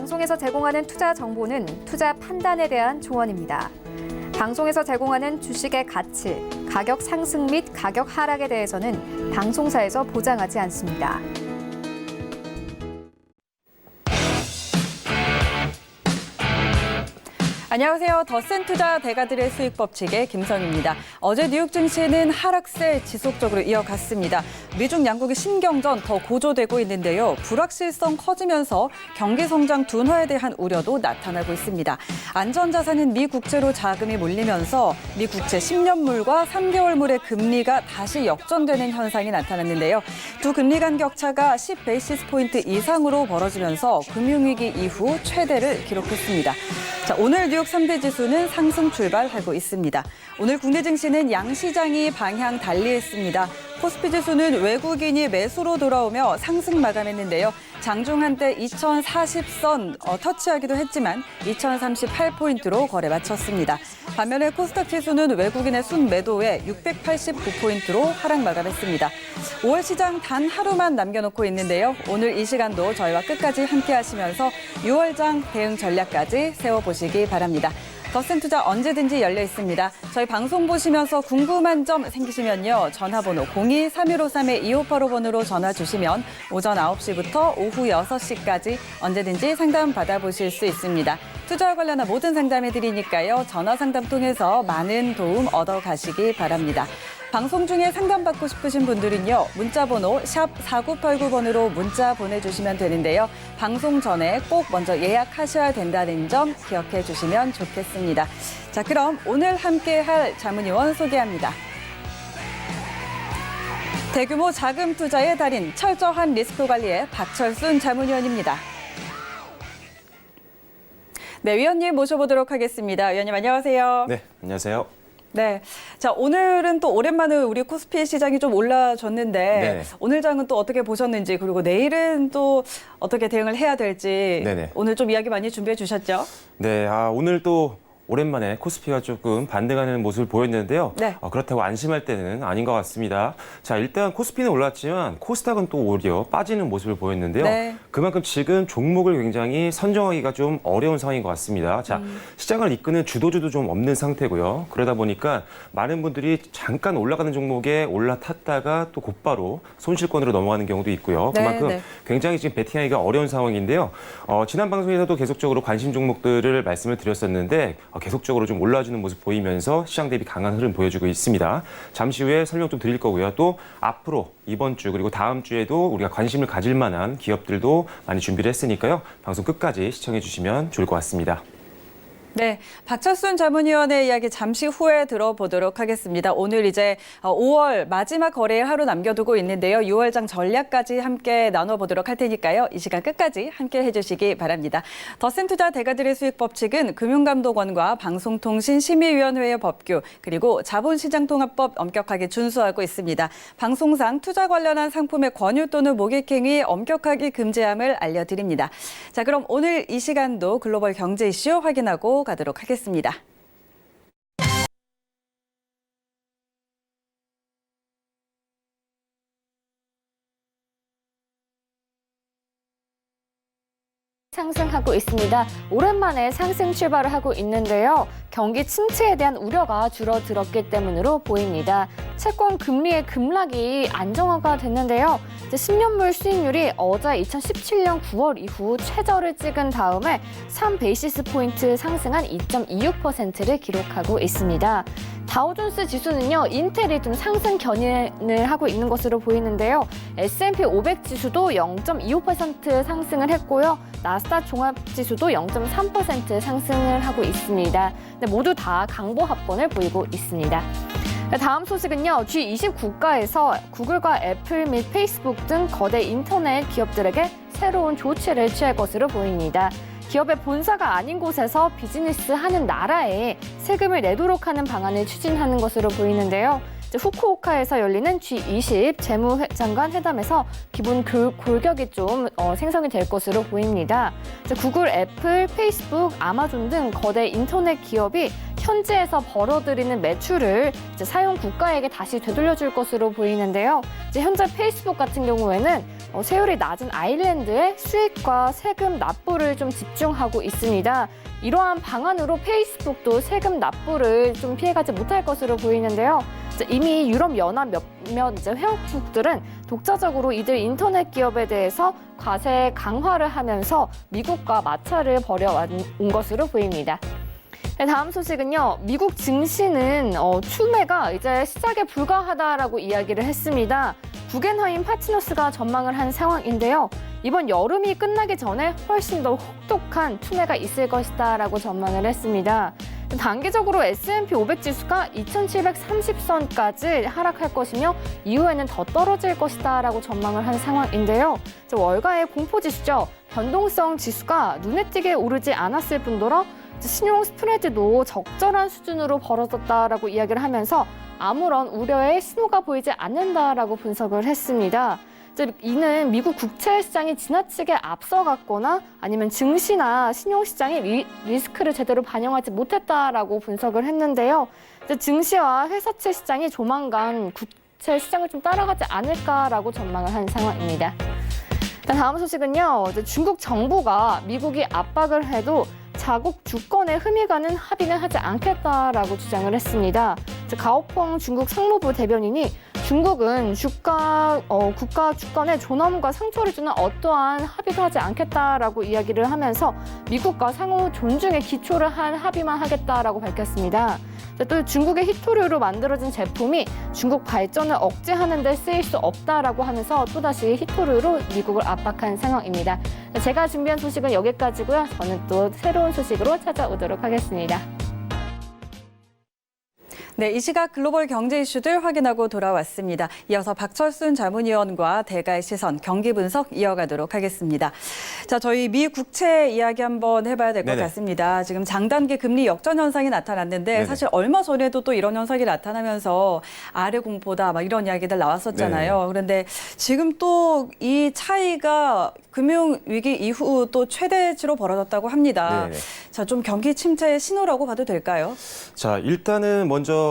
방송에서 제공하는 투자 정보는 투자 판단에 대한 조언입니다. 방송에서 제공하는 주식의 가치, 가격 상승 및 가격 하락에 대해서는 방송사에서 보장하지 않습니다. 안녕하세요. 더센투자 대가들의 수익 법칙의 김성입니다. 어제 뉴욕 증시는 하락세 지속적으로 이어갔습니다. 미중 양국의 신경전 더 고조되고 있는데요. 불확실성 커지면서 경기 성장 둔화에 대한 우려도 나타나고 있습니다. 안전자산인 미 국채로 자금이 몰리면서 미 국채 10년물과 3개월물의 금리가 다시 역전되는 현상이 나타났는데요. 두 금리 간 격차가 10베이시스 포인트 이상으로 벌어지면서 금융위기 이후 최대를 기록했습니다. 자, 오늘 뉴욕 3대 지수는 상승 출발하고 있습니다. 오늘 국내 증시는 양시장이 방향 달리했습니다. 코스피 지수는 외국인이 매수로 돌아오며 상승 마감했는데요. 장중 한때 2040선 터치하기도 했지만 2038포인트로 거래 마쳤습니다. 반면에 코스닥 지수는 외국인의 순매도에 689포인트로 하락 마감했습니다. 5월 시장 단 하루만 남겨놓고 있는데요. 오늘 이 시간도 저희와 끝까지 함께 하시면서 6월장 대응 전략까지 세워보시기 바랍니다. 더센투자 언제든지 열려 있습니다. 저희 방송 보시면서 궁금한 점 생기시면요. 전화번호 02-3153-2585번으로 전화 주시면 오전 9시부터 오후 6시까지 언제든지 상담 받아보실 수 있습니다. 투자와 관련한 모든 상담해드리니까요. 전화 상담 통해서 많은 도움 얻어가시기 바랍니다. 방송 중에 상담받고 싶으신 분들은요. 문자번호 샵 4989번으로 문자 보내주시면 되는데요. 방송 전에 꼭 먼저 예약하셔야 된다는 점 기억해 주시면 좋겠습니다. 자, 그럼 오늘 함께할 자문위원 소개합니다. 대규모 자금 투자의 달인, 철저한 리스크 관리의 박철순 자문위원입니다. 네, 위원님 모셔보도록 하겠습니다. 위원님 안녕하세요. 네, 안녕하세요. 네. 자, 오늘은 또 오랜만에 우리 코스피 시장이 좀 올라줬는데 네네. 오늘 장은 또 어떻게 보셨는지 그리고 내일은 또 어떻게 대응을 해야 될지 네네. 오늘 좀 이야기 많이 준비해 주셨죠? 네, 오늘 또 오랜만에 코스피가 조금 반등하는 모습을 보였는데요. 네. 그렇다고 안심할 때는 아닌 것 같습니다. 자, 일단 코스피는 올랐지만 코스닥은 또 오히려 빠지는 모습을 보였는데요. 네. 그만큼 지금 종목을 굉장히 선정하기가 좀 어려운 상황인 것 같습니다. 자, 시장을 이끄는 주도주도 좀 없는 상태고요. 그러다 보니까 많은 분들이 잠깐 올라가는 종목에 올라탔다가 또 곧바로 손실권으로 넘어가는 경우도 있고요. 네, 그만큼 네. 굉장히 지금 베팅하기가 어려운 상황인데요. 지난 방송에서도 계속적으로 관심 종목들을 말씀을 드렸었는데 계속적으로 좀 올라주는 모습 보이면서 시장 대비 강한 흐름 보여주고 있습니다. 잠시 후에 설명 좀 드릴 거고요. 또 앞으로 이번 주 그리고 다음 주에도 우리가 관심을 가질 만한 기업들도 많이 준비를 했으니까요. 방송 끝까지 시청해 주시면 좋을 것 같습니다. 네, 박철순 자문위원의 이야기 잠시 후에 들어보도록 하겠습니다. 오늘 이제 5월 마지막 거래일 하루 남겨두고 있는데요. 6월장 전략까지 함께 나눠보도록 할 테니까요. 이 시간 끝까지 함께 해주시기 바랍니다. 더센투자 대가들의 수익 법칙은 금융감독원과 방송통신심의위원회의 법규 그리고 자본시장통합법 엄격하게 준수하고 있습니다. 방송상 투자 관련한 상품의 권유 또는 모객행위 엄격하게 금지함을 알려드립니다. 자, 그럼 오늘 이 시간도 글로벌 경제 이슈 확인하고 가도록 하겠습니다. 상승하고 있습니다. 오랜만에 상승 출발을 하고 있는데요. 경기 침체에 대한 우려가 줄어들었기 때문으로 보입니다. 채권 금리의 급락이 안정화가 됐는데요. 이제 10년물 수익률이 어제 2017년 9월 이후 최저를 찍은 다음에 3베이시스 포인트 상승한 2.26%를 기록하고 있습니다. 다우존스 지수는요, 인텔이 좀 상승 견인을 하고 있는 것으로 보이는데요. S&P 500 지수도 0.25% 상승을 했고요. 나스닥 종합지수도 0.3% 상승을 하고 있습니다. 근데 모두 다 강보합권을 보이고 있습니다. 다음 소식은요. G20 국가에서 구글과 애플 및 페이스북 등 거대 인터넷 기업들에게 새로운 조치를 취할 것으로 보입니다. 기업의 본사가 아닌 곳에서 비즈니스하는 나라에 세금을 내도록 하는 방안을 추진하는 것으로 보이는데요. 후쿠오카에서 열리는 G20 재무장관 회담에서 기본 골격이 좀 생성이 될 것으로 보입니다. 구글, 애플, 페이스북, 아마존 등 거대 인터넷 기업이 현지에서 벌어들이는 매출을 사용 국가에게 다시 되돌려줄 것으로 보이는데요. 현재 페이스북 같은 경우에는 세율이 낮은 아일랜드의 수익과 세금 납부를 좀 집중하고 있습니다. 이러한 방안으로 페이스북도 세금 납부를 좀 피해가지 못할 것으로 보이는데요. 이미 유럽연합 몇몇 회원국들은 독자적으로 이들 인터넷 기업에 대해서 과세 강화를 하면서 미국과 마찰을 벌여온 것으로 보입니다. 네, 다음 소식은요. 미국 증시는 추매가 이제 시작에 불과하다라고 이야기를 했습니다. 구겐하임 파트너스가 전망을 한 상황인데요. 이번 여름이 끝나기 전에 훨씬 더 혹독한 추매가 있을 것이다라고 전망을 했습니다. 단기적으로 S&P 500 지수가 2730선까지 하락할 것이며 이후에는 더 떨어질 것이다라고 전망을 한 상황인데요. 월가의 공포지수죠. 변동성 지수가 눈에 띄게 오르지 않았을 뿐더러 신용 스프레드도 적절한 수준으로 벌어졌다라고 이야기를 하면서 아무런 우려의 신호가 보이지 않는다라고 분석을 했습니다. 이는 미국 국채 시장이 지나치게 앞서갔거나 아니면 증시나 신용시장이 리스크를 제대로 반영하지 못했다라고 분석을 했는데요. 증시와 회사채 시장이 조만간 국채 시장을 좀 따라가지 않을까라고 전망을 한 상황입니다. 다음 소식은요. 중국 정부가 미국이 압박을 해도 자국 주권에 흠이 가는 합의는 하지 않겠다라고 주장을 했습니다. 가오펑 중국 상무부 대변인이 중국은 국가 주권의 존엄과 상처를 주는 어떠한 합의도 하지 않겠다라고 이야기를 하면서 미국과 상호 존중에 기초를 한 합의만 하겠다라고 밝혔습니다. 또 중국의 히토류로 만들어진 제품이 중국 발전을 억제하는 데 쓰일 수 없다라고 하면서 또다시 히토류로 미국을 압박한 상황입니다. 제가 준비한 소식은 여기까지고요. 저는 또 새로운 소식으로 찾아오도록 하겠습니다. 네, 이 시각 글로벌 경제 이슈들 확인하고 돌아왔습니다. 이어서 박철순 자문위원과 대가의 시선, 경기 분석 이어가도록 하겠습니다. 자, 저희 미 국채 이야기 한번 해봐야 될 것 같습니다. 지금 장단기 금리 역전 현상이 나타났는데 네네. 사실 얼마 전에도 또 이런 현상이 나타나면서 아래 공포다 막 이런 이야기들 나왔었잖아요. 네네. 그런데 지금 또 이 차이가 금융위기 이후 또 최대치로 벌어졌다고 합니다. 네네. 자, 좀 경기 침체의 신호라고 봐도 될까요? 자, 일단은 먼저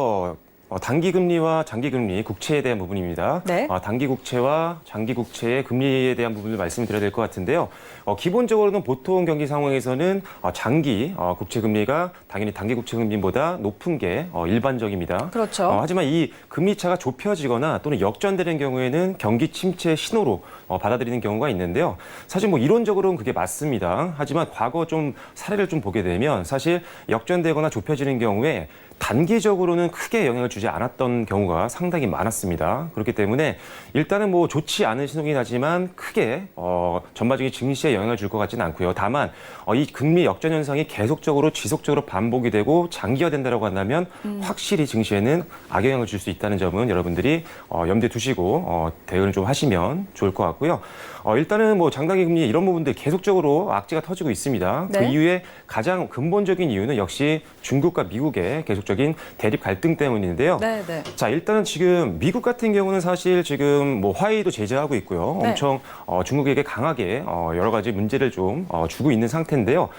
단기 금리와 장기 금리, 국채에 대한 부분입니다. 네? 단기 국채와 장기 국채의 금리에 대한 부분을 말씀드려야 될 것 같은데요. 기본적으로는 보통 경기 상황에서는 장기 국채 금리가 당연히 단기 국채 금리보다 높은 게 일반적입니다. 그렇죠. 하지만 이 금리 차가 좁혀지거나 또는 역전되는 경우에는 경기 침체 신호로 받아들이는 경우가 있는데요. 사실 뭐 이론적으로는 그게 맞습니다. 하지만 과거 좀 사례를 좀 보게 되면 사실 역전되거나 좁혀지는 경우에 단기적으로는 크게 영향을 주지 않았던 경우가 상당히 많았습니다. 그렇기 때문에 일단은 뭐 좋지 않은 신호긴 하지만 크게 전반적인 증시에 영향을 줄 것 같지는 않고요. 다만 이 금리 역전 현상이 계속적으로 지속적으로 반복이 되고 장기화된다라고 한다면 확실히 증시에는 악영향을 줄 수 있다는 점은 여러분들이 염두에 두시고 대응을 좀 하시면 좋을 것 같고요. 일단은 뭐 장단기 금리 이런 부분들 계속적으로 악재가 터지고 있습니다. 네? 그 이유에 가장 근본적인 이유는 역시 중국과 미국의 계속적인 대립 갈등 때문인데요. 네네. 자, 일단은 지금 미국 같은 경우는 사실 지금 뭐 화웨이도 제재하고 있고요. 네. 엄청 중국에게 강하게 여러 가지 문제를 좀 주고 있는 상태인데요.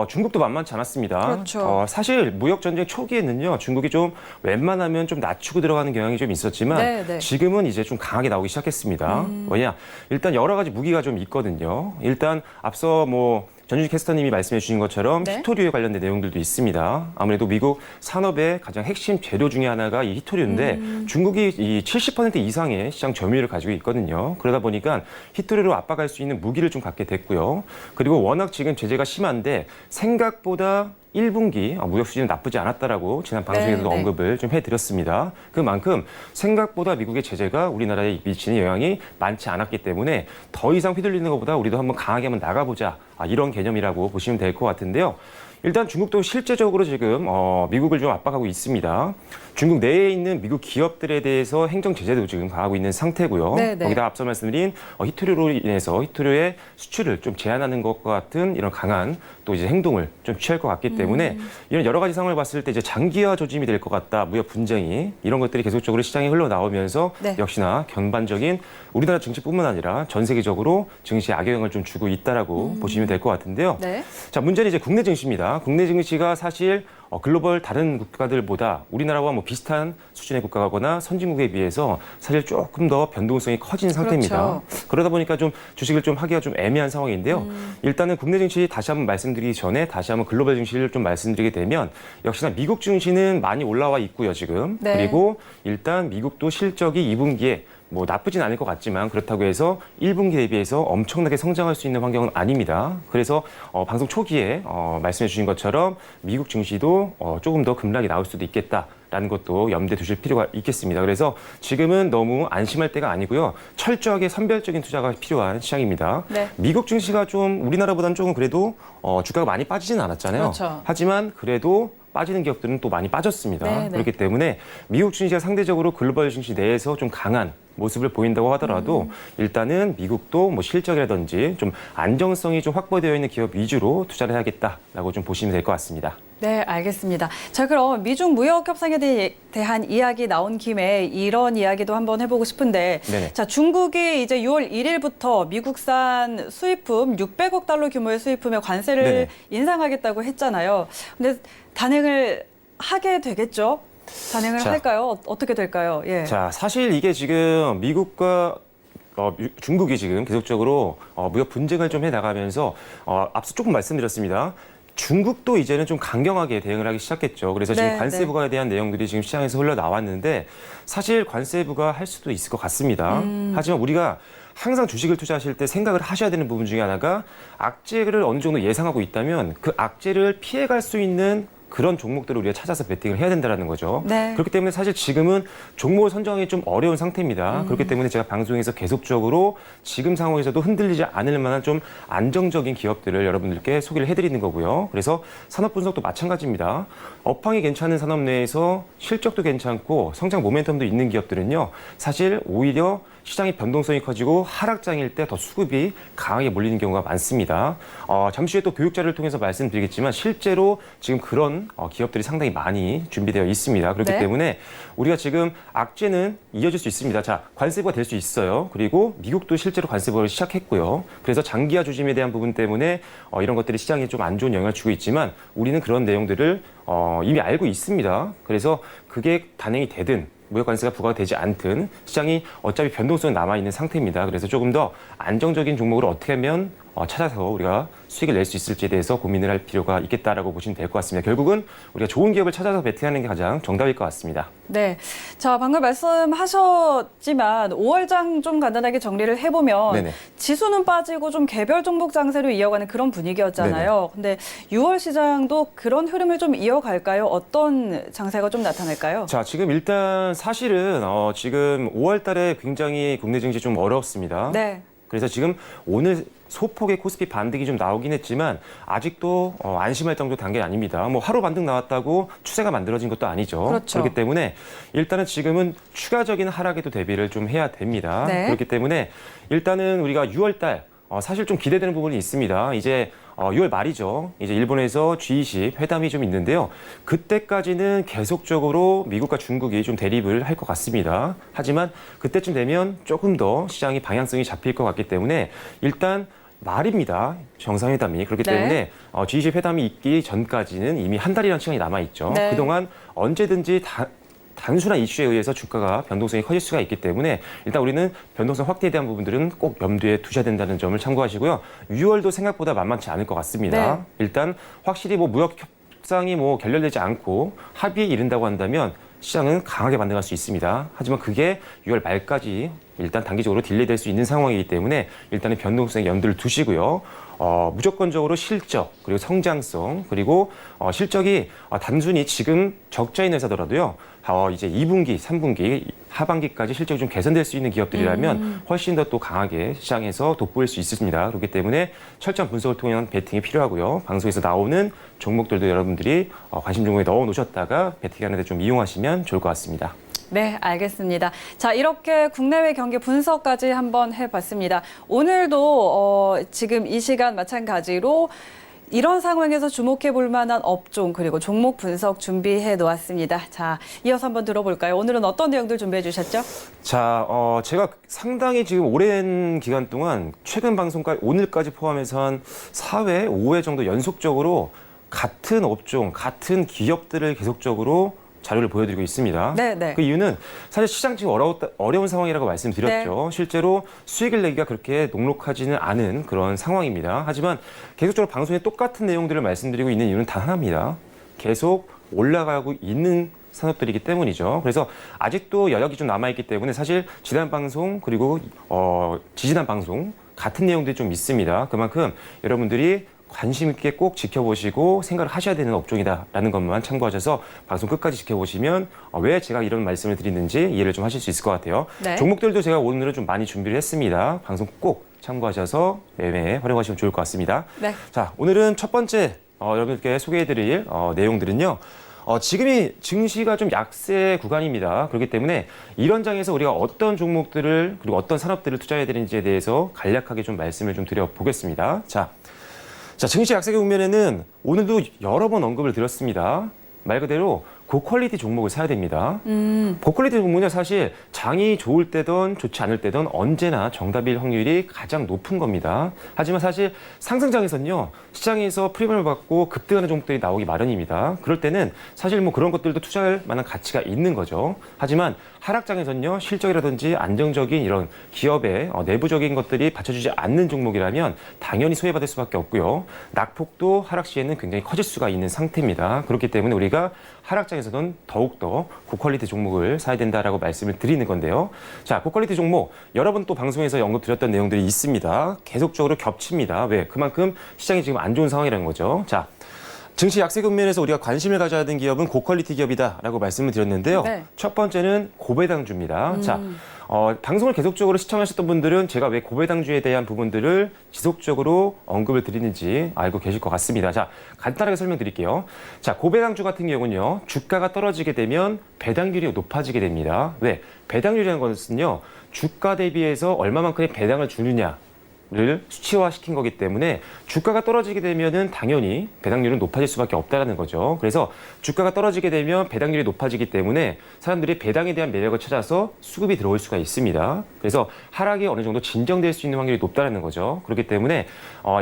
중국도 만만치 않았습니다. 그렇죠. 사실 무역 전쟁 초기에는요, 중국이 좀 웬만하면 좀 낮추고 들어가는 경향이 좀 있었지만 네네. 지금은 이제 좀 강하게 나오기 시작했습니다. 왜냐? 일단 여러 가지 무기가 좀 있거든요. 일단 앞서 뭐 전주식 캐스터님이 말씀해 주신 것처럼 네? 히토류에 관련된 내용들도 있습니다. 아무래도 미국 산업의 가장 핵심 재료 중에 하나가 이 히토류인데 중국이 이 70% 이상의 시장 점유율을 가지고 있거든요. 그러다 보니까 히토류로 압박할 수 있는 무기를 좀 갖게 됐고요. 그리고 워낙 지금 제재가 심한데 생각보다 1분기 무역 수지는 나쁘지 않았다라고 지난 방송에서도 네. 언급을 좀 해드렸습니다. 그만큼 생각보다 미국의 제재가 우리나라에 미치는 영향이 많지 않았기 때문에 더 이상 휘둘리는 것보다 우리도 한번 강하게 한번 나가보자 이런 개념이라고 보시면 될 것 같은데요. 일단 중국도 실제적으로 지금 미국을 좀 압박하고 있습니다. 중국 내에 있는 미국 기업들에 대해서 행정 제재도 지금 가하고 있는 상태고요. 네네. 거기다 앞서 말씀드린 히토류로 인해서 히토류의 수출을 좀 제한하는 것과 같은 이런 강한 또 이제 행동을 좀 취할 것 같기 때문에 이런 여러 가지 상황을 봤을 때 이제 장기화 조짐이 될 것 같다. 무역 분쟁이 이런 것들이 계속적으로 시장에 흘러나오면서 네. 역시나 전반적인 우리나라 증시뿐만 아니라 전 세계적으로 증시에 악영향을 좀 주고 있다라고 보시면 될 것 같은데요. 네. 자, 문제는 이제 국내 증시입니다. 있습니다. 국내 증시가 사실 글로벌 다른 국가들보다 우리나라와 뭐 비슷한 수준의 국가거나 선진국에 비해서 사실 조금 더 변동성이 커진 상태입니다. 그렇죠. 그러다 보니까 좀 주식을 좀 하기가 좀 애매한 상황인데요. 일단은 국내 증시 다시 한번 말씀드리기 전에 다시 한번 글로벌 증시를 좀 말씀드리게 되면 역시나 미국 증시는 많이 올라와 있고요, 지금. 네. 그리고 일단 미국도 실적이 2분기에 뭐 나쁘진 않을 것 같지만 그렇다고 해서 1분기 대비해서 엄청나게 성장할 수 있는 환경은 아닙니다. 그래서 방송 초기에 말씀해 주신 것처럼 미국 증시도 조금 더 급락이 나올 수도 있겠다라는 것도 염두에 두실 필요가 있겠습니다. 그래서 지금은 너무 안심할 때가 아니고요. 철저하게 선별적인 투자가 필요한 시장입니다. 네. 미국 증시가 좀 우리나라보다는 조금 그래도 주가가 많이 빠지진 않았잖아요. 그렇죠. 하지만 그래도 빠지는 기업들은 또 많이 빠졌습니다. 네, 네. 그렇기 때문에 미국 증시가 상대적으로 글로벌 증시 내에서 좀 강한 모습을 보인다고 하더라도 일단은 미국도 뭐 실적이라든지 좀 안정성이 좀 확보되어 있는 기업 위주로 투자를 해야겠다라고 좀 보시면 될 것 같습니다. 네, 알겠습니다. 자, 그럼 미중 무역 협상에 대한 이야기 나온 김에 이런 이야기도 한번 해보고 싶은데, 네네. 자, 중국이 이제 6월 1일부터 미국산 수입품 600억 달러 규모의 수입품에 관세를 네네. 인상하겠다고 했잖아요. 근데 단행을 하게 되겠죠? 단행을 자. 할까요? 어떻게 될까요? 예. 자, 사실 이게 지금 미국과 중국이 지금 계속적으로 무역 분쟁을 좀 해나가면서 앞서 조금 말씀드렸습니다. 중국도 이제는 좀 강경하게 대응을 하기 시작했죠. 그래서 지금 네, 관세 네. 부과에 대한 내용들이 지금 시장에서 흘러나왔는데 사실 관세 부과할 수도 있을 것 같습니다. 하지만 우리가 항상 주식을 투자하실 때 생각을 하셔야 되는 부분 중에 하나가 악재를 어느 정도 예상하고 있다면 그 악재를 피해갈 수 있는 그런 종목들을 우리가 찾아서 베팅을 해야 된다는 거죠. 네. 그렇기 때문에 사실 지금은 종목을 선정하기 좀 어려운 상태입니다. 그렇기 때문에 제가 방송에서 계속적으로 지금 상황에서도 흔들리지 않을 만한 좀 안정적인 기업들을 여러분들께 소개를 해드리는 거고요. 그래서 산업 분석도 마찬가지입니다. 업황이 괜찮은 산업 내에서 실적도 괜찮고 성장 모멘텀도 있는 기업들은요. 사실 오히려 시장의 변동성이 커지고 하락장일 때 더 수급이 강하게 몰리는 경우가 많습니다. 잠시 후에 또 교육 자료를 통해서 말씀드리겠지만 실제로 지금 그런 기업들이 상당히 많이 준비되어 있습니다. 그렇기 네. 때문에 우리가 지금 악재는 이어질 수 있습니다. 자, 관세부가 될 수 있어요. 그리고 미국도 실제로 관세부를 시작했고요. 그래서 장기화 조짐에 대한 부분 때문에 이런 것들이 시장에 좀 안 좋은 영향을 주고 있지만 우리는 그런 내용들을 이미 알고 있습니다. 그래서 그게 단행이 되든 무역 관세가 부과가 되지 않든 시장이 어차피 변동성이 남아있는 상태입니다. 그래서 조금 더 안정적인 종목을 어떻게 하면 찾아서 우리가 수익을 낼 수 있을지에 대해서 고민을 할 필요가 있겠다라고 보시면 될 것 같습니다. 결국은 우리가 좋은 기업을 찾아서 베팅하는 게 가장 정답일 것 같습니다. 네. 자, 방금 말씀하셨지만 5월장 좀 간단하게 정리를 해보면 네네. 지수는 빠지고 좀 개별 종목 장세로 이어가는 그런 분위기였잖아요. 근데 6월 시장도 그런 흐름을 좀 이어갈까요? 어떤 장세가 좀 나타날까요? 자, 지금 일단 사실은 지금 5월 달에 굉장히 국내 증시 좀 어렵습니다. 네. 그래서 지금 오늘 소폭의 코스피 반등이 좀 나오긴 했지만 아직도 안심할 정도 단계 아닙니다. 뭐 하루 반등 나왔다고 추세가 만들어진 것도 아니죠. 그렇죠. 그렇기 때문에 일단은 지금은 추가적인 하락에도 대비를 좀 해야 됩니다. 네. 그렇기 때문에 일단은 우리가 6월 달 사실 좀 기대되는 부분이 있습니다. 이제 6월 말이죠. 이제 일본에서 G20 회담이 좀 있는데요. 그때까지는 계속적으로 미국과 중국이 좀 대립을 할 것 같습니다. 하지만 그때쯤 되면 조금 더 시장이 방향성이 잡힐 것 같기 때문에 일단 말입니다. 정상회담이. 그렇기 네. 때문에 G20 회담이 있기 전까지는 이미 한 달이라는 시간이 남아있죠. 네. 그동안 언제든지 단순한 이슈에 의해서 주가가 변동성이 커질 수가 있기 때문에 일단 우리는 변동성 확대에 대한 부분들은 꼭 염두에 두셔야 된다는 점을 참고하시고요. 6월도 생각보다 만만치 않을 것 같습니다. 네. 일단 확실히 뭐 무역 협상이 뭐 결렬되지 않고 합의에 이른다고 한다면 시장은 강하게 반등할 수 있습니다. 하지만 그게 6월 말까지 일단 단기적으로 딜레이될 수 있는 상황이기 때문에 일단은 변동성에 염두를 두시고요. 무조건적으로 실적 그리고 성장성 그리고 실적이 단순히 지금 적자인 회사더라도요. 이제 2분기, 3분기, 하반기까지 실적이 좀 개선될 수 있는 기업들이라면 훨씬 더 또 강하게 시장에서 돋보일 수 있습니다. 그렇기 때문에 철저한 분석을 통한 베팅이 필요하고요. 방송에서 나오는 종목들도 여러분들이 관심 종목에 넣어 놓으셨다가 베팅하는 데 좀 이용하시면 좋을 것 같습니다. 네, 알겠습니다. 자, 이렇게 국내외 경기 분석까지 한번 해봤습니다. 오늘도 지금 이 시간 마찬가지로 이런 상황에서 주목해 볼 만한 업종 그리고 종목 분석 준비해 놓았습니다. 자, 이어서 한번 들어볼까요? 오늘은 어떤 내용들 준비해 주셨죠? 자, 제가 상당히 지금 오랜 기간 동안 최근 방송까지 오늘까지 포함해서 한 4회, 5회 정도 연속적으로 같은 업종, 같은 기업들을 계속적으로 자료를 보여드리고 있습니다. 네. 그 이유는 사실 시장 지금 어려운 상황이라고 말씀드렸죠. 실제로 수익을 내기가 그렇게 녹록하지는 않은 그런 상황입니다. 하지만 계속적으로 방송에 똑같은 내용들을 말씀드리고 있는 이유는 단 하나입니다. 계속 올라가고 있는 산업들이기 때문이죠. 그래서 아직도 여력이 좀 남아있기 때문에 사실 지난 방송 그리고 지지난 방송 같은 내용들이 좀 있습니다. 그만큼 여러분들이 관심 있게 꼭 지켜보시고 생각을 하셔야 되는 업종이다라는 것만 참고하셔서 방송 끝까지 지켜보시면 왜 제가 이런 말씀을 드리는지 이해를 좀 하실 수 있을 것 같아요. 네. 종목들도 제가 오늘은 좀 많이 준비를 했습니다. 방송 꼭 참고하셔서 매매에 활용하시면 좋을 것 같습니다. 네. 자, 오늘은 첫 번째 여러분들께 소개해드릴 내용들은요. 지금이 증시가 좀 약세 구간입니다. 그렇기 때문에 이런 장에서 우리가 어떤 종목들을 그리고 어떤 산업들을 투자해야 되는지에 대해서 간략하게 좀 말씀을 좀 드려보겠습니다. 자, 증시 약세 국면에는 오늘도 여러 번 언급을 드렸습니다. 말 그대로 고퀄리티 종목을 사야 됩니다. 고퀄리티 종목은 사실 장이 좋을 때든 좋지 않을 때든 언제나 정답일 확률이 가장 높은 겁니다. 하지만 사실 상승장에서는요, 시장에서 프리미엄을 받고 급등하는 종목들이 나오기 마련입니다. 그럴 때는 사실 뭐 그런 것들도 투자할 만한 가치가 있는 거죠. 하지만 하락장에서는요, 실적이라든지 안정적인 이런 기업의 내부적인 것들이 받쳐주지 않는 종목이라면 당연히 소외받을 수밖에 없고요. 낙폭도 하락 시에는 굉장히 커질 수가 있는 상태입니다. 그렇기 때문에 우리가 하락장에서는 더욱더 고퀄리티 종목을 사야 된다라고 말씀을 드리는 건데요. 자, 고퀄리티 종목 여러 번 또 방송에서 언급드렸던 내용들이 있습니다. 계속적으로 겹칩니다. 왜? 그만큼 시장이 지금 안 좋은 상황이라는 거죠. 자, 증시 약세 국면에서 우리가 관심을 가져야 되는 기업은 고퀄리티 기업이다라고 말씀을 드렸는데요. 네. 첫 번째는 고배당주입니다. 자, 방송을 계속적으로 시청하셨던 분들은 제가 왜 고배당주에 대한 부분들을 지속적으로 언급을 드리는지 알고 계실 것 같습니다. 자, 간단하게 설명드릴게요. 자, 고배당주 같은 경우는요, 주가가 떨어지게 되면 배당률이 높아지게 됩니다. 왜? 배당률이라는 것은요, 주가 대비해서 얼마만큼의 배당을 주느냐 를 수치화시킨 거기 때문에 주가가 떨어지게 되면은 당연히 배당률은 높아질 수밖에 없다라는 거죠. 그래서 주가가 떨어지게 되면 배당률이 높아지기 때문에 사람들이 배당에 대한 매력을 찾아서 수급이 들어올 수가 있습니다. 그래서 하락이 어느 정도 진정될 수 있는 확률이 높다라는 거죠. 그렇기 때문에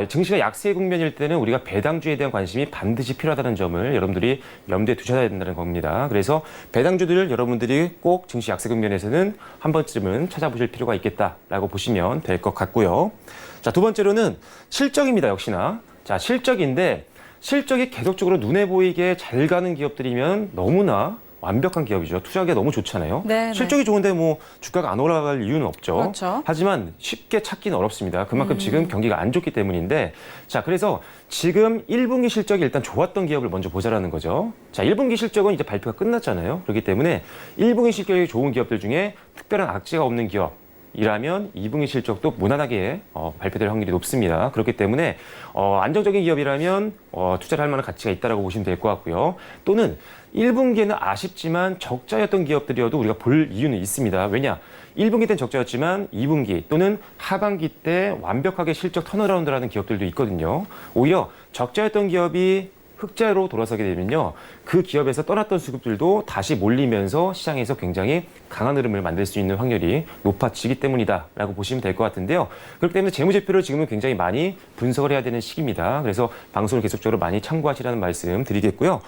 증시가 약세 국면일 때는 우리가 배당주에 대한 관심이 반드시 필요하다는 점을 여러분들이 염두에 두셔야 된다는 겁니다. 그래서 배당주들을 여러분들이 꼭 증시 약세 국면에서는 한 번쯤은 찾아보실 필요가 있겠다라고 보시면 될 것 같고요. 자, 두 번째로는 실적입니다. 역시나. 자, 실적인데 실적이 계속적으로 눈에 보이게 잘 가는 기업들이면 너무나 완벽한 기업이죠. 투자하기가 너무 좋잖아요. 네, 실적이 좋은데 뭐 주가가 안 올라갈 이유는 없죠. 그렇죠. 하지만 쉽게 찾기는 어렵습니다. 그만큼 지금 경기가 안 좋기 때문인데, 자, 그래서 지금 1분기 실적이 일단 좋았던 기업을 먼저 보자라는 거죠. 자, 1분기 실적은 이제 발표가 끝났잖아요. 그렇기 때문에 1분기 실적이 좋은 기업들 중에 특별한 악재가 없는 기업 이라면 2분기 실적도 무난하게 발표될 확률이 높습니다. 그렇기 때문에 안정적인 기업이라면 투자를 할 만한 가치가 있다고 보시면 될 것 같고요. 또는 1분기에는 아쉽지만 적자였던 기업들이어도 우리가 볼 이유는 있습니다. 왜냐? 1분기 때는 적자였지만 2분기 또는 하반기 때 완벽하게 실적 턴어라운드라는 기업들도 있거든요. 오히려 적자였던 기업이 흑자로 돌아서게 되면요, 그 기업에서 떠났던 수급들도 다시 몰리면서 시장에서 굉장히 강한 흐름을 만들 수 있는 확률이 높아지기 때문이다라고 보시면 될 것 같은데요. 그렇기 때문에 재무제표를 지금은 굉장히 많이 분석을 해야 되는 시기입니다. 그래서 방송을 계속적으로 많이 참고하시라는 말씀 드리겠고요.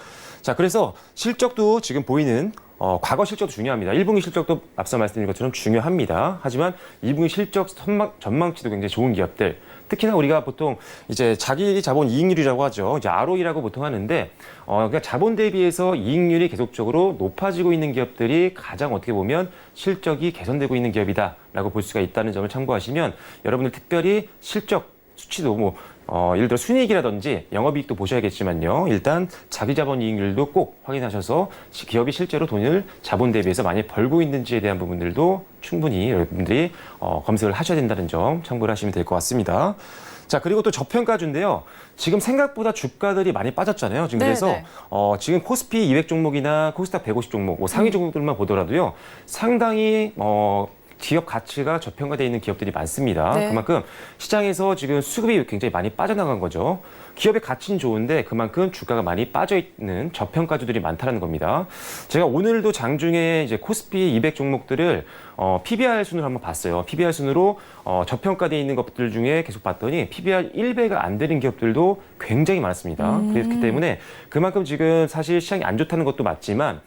자, 그래서 실적도 지금 보이는 과거 실적도 중요합니다. 1분기 실적도 앞서 말씀드린 것처럼 중요합니다. 하지만 2분기 실적 전망치도 굉장히 좋은 기업들, 특히나 우리가 보통 이제 자기 자본 이익률이라고 하죠. 이제 ROE라고 보통 하는데, 그러니까 자본 대비해서 이익률이 계속적으로 높아지고 있는 기업들이 가장 어떻게 보면 실적이 개선되고 있는 기업이다라고 볼 수가 있다는 점을 참고하시면 여러분들 특별히 실적 수치도 뭐 예를 들어 순이익이라든지 영업이익도 보셔야겠지만요. 일단 자기 자본 이익률도 꼭 확인하셔서 기업이 실제로 돈을 자본 대비해서 많이 벌고 있는지에 대한 부분들도 충분히 여러분들이 검색을 하셔야 된다는 점 참고를 하시면 될 것 같습니다. 자, 그리고 또 저평가주인데요. 지금 생각보다 주가들이 많이 빠졌잖아요. 지금 그래서 지금 코스피 200 종목이나 코스닥 150 종목, 뭐 상위 종목들만 보더라도요, 상당히 기업 가치가 저평가되어 있는 기업들이 많습니다. 네. 그만큼 시장에서 지금 수급이 굉장히 많이 빠져나간 거죠. 기업의 가치는 좋은데 그만큼 주가가 많이 빠져 있는 저평가주들이 많다는 겁니다. 제가 오늘도 장중에 이제 코스피 200 종목들을 PBR 순으로 한번 봤어요. PBR 순으로 저평가되어 있는 것들 중에 계속 봤더니 PBR 1배가 안 되는 기업들도 굉장히 많았습니다. 그렇기 때문에 그만큼 지금 사실 시장이 안 좋다는 것도 맞지만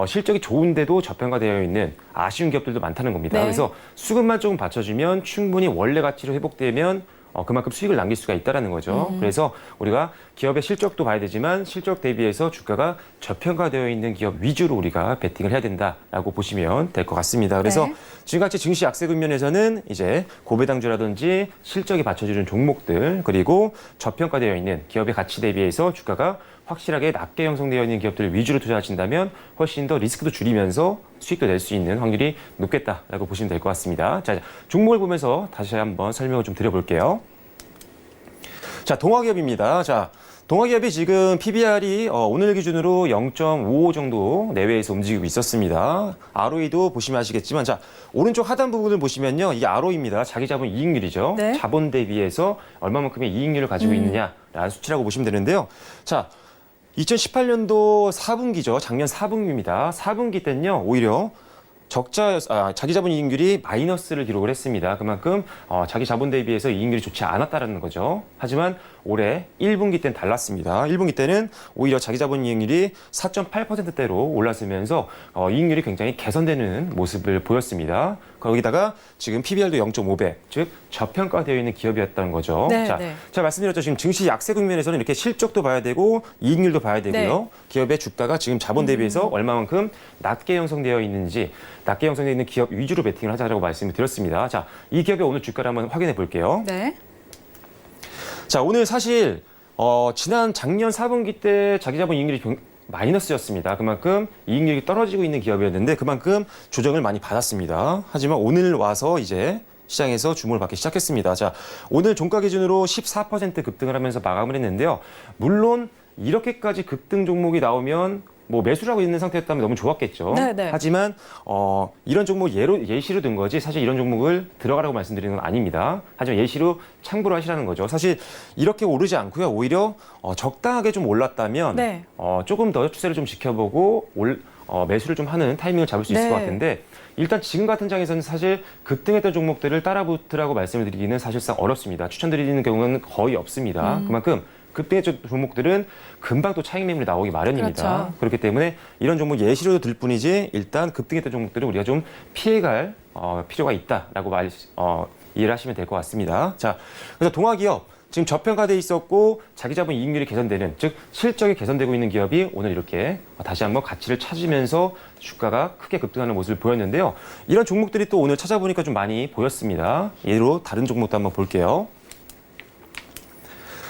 실적이 좋은데도 저평가되어 있는 아쉬운 기업들도 많다는 겁니다. 네. 그래서 수급만 조금 받쳐주면 충분히 원래 가치로 회복되면 그만큼 수익을 남길 수가 있다는 거죠. 그래서 우리가 기업의 실적도 봐야 되지만 실적 대비해서 주가가 저평가되어 있는 기업 위주로 우리가 베팅을 해야 된다라고 보시면 될 것 같습니다. 그래서 네. 지금같이 증시 약세 국면에서는 이제 고배당주라든지 실적이 받쳐주는 종목들 그리고 저평가되어 있는 기업의 가치 대비해서 주가가 확실하게 낮게 형성되어 있는 기업들 위주로 투자하신다면 훨씬 더 리스크도 줄이면서 수익도 낼 수 있는 확률이 높겠다라고 보시면 될 것 같습니다. 자, 종목을 보면서 다시 한번 설명을 좀 드려볼게요. 자, 동화기업입니다. 자, 동화기업이 지금 PBR이 오늘 기준으로 0.55 정도 내외에서 움직이고 있었습니다. ROE도 보시면 아시겠지만, 자, 오른쪽 하단 부분을 보시면요. 이게 ROE입니다. 자기 자본 이익률이죠. 네. 자본 대비해서 얼마만큼의 이익률을 가지고 있느냐라는 수치라고 보시면 되는데요. 자, 2018년도 4분기죠. 작년 4분기입니다. 4분기 때는요, 오히려 자기 자본 이익률이 마이너스를 기록을 했습니다. 그만큼 자기 자본 대비해서 이익률이 좋지 않았다는 거죠. 하지만 올해 1분기 때는 달랐습니다. 1분기 때는 오히려 자기 자본 이익률이 4.8%대로 올랐으면서 이익률이 굉장히 개선되는 모습을 보였습니다. 거기다가 지금 PBR도 0.5배, 즉 저평가되어 있는 기업이었다는 거죠. 네, 자, 네. 제가 말씀드렸죠. 지금 증시 약세 국면에서는 이렇게 실적도 봐야 되고 이익률도 봐야 되고요. 네. 기업의 주가가 지금 자본 대비해서 얼마만큼 낮게 형성되어 있는지 낮게 형성되어 있는 기업 위주로 베팅을 하자라고 말씀을 드렸습니다. 자, 이 기업의 오늘 주가를 한번 확인해 볼게요. 네. 자, 오늘 사실 지난 작년 4분기 때 자기 자본 이익률이 마이너스였습니다. 그만큼 이익률이 떨어지고 있는 기업이었는데 그만큼 조정을 많이 받았습니다. 하지만 오늘 와서 이제 시장에서 주목을 받기 시작했습니다. 자, 오늘 종가 기준으로 14% 급등을 하면서 마감을 했는데요. 물론 이렇게까지 급등 종목이 나오면 뭐 매수를 하고 있는 상태였다면 너무 좋았겠죠. 네, 네. 하지만 이런 종목 예시로 든 거지 사실 이런 종목을 들어가라고 말씀드리는 건 아닙니다. 하지만 예시로 참고를 하시라는 거죠. 사실 이렇게 오르지 않고요. 오히려 적당하게 좀 올랐다면 네. 조금 더 추세를 좀 지켜보고 매수를 좀 하는 타이밍을 잡을 수 있을 네. 것 같은데 일단 지금 같은 장에서는 사실 급등했던 종목들을 따라붙으라고 말씀을 드리기는 사실상 어렵습니다. 추천드리는 경우는 거의 없습니다. 그만큼 급등했던 종목들은 금방 또 차익 매물이 나오기 마련입니다. 그렇죠. 그렇기 때문에 이런 종목 예시로 들 뿐이지 일단 급등했던 종목들은 우리가 좀 피해갈 필요가 있다라고 이해를 하시면 될 것 같습니다. 자, 그래서 동화기업 지금 저평가돼 있었고 자기 자본 이익률이 개선되는 즉 실적이 개선되고 있는 기업이 오늘 이렇게 다시 한번 가치를 찾으면서 주가가 크게 급등하는 모습을 보였는데요. 이런 종목들이 또 오늘 찾아보니까 좀 많이 보였습니다. 예로 다른 종목도 한번 볼게요.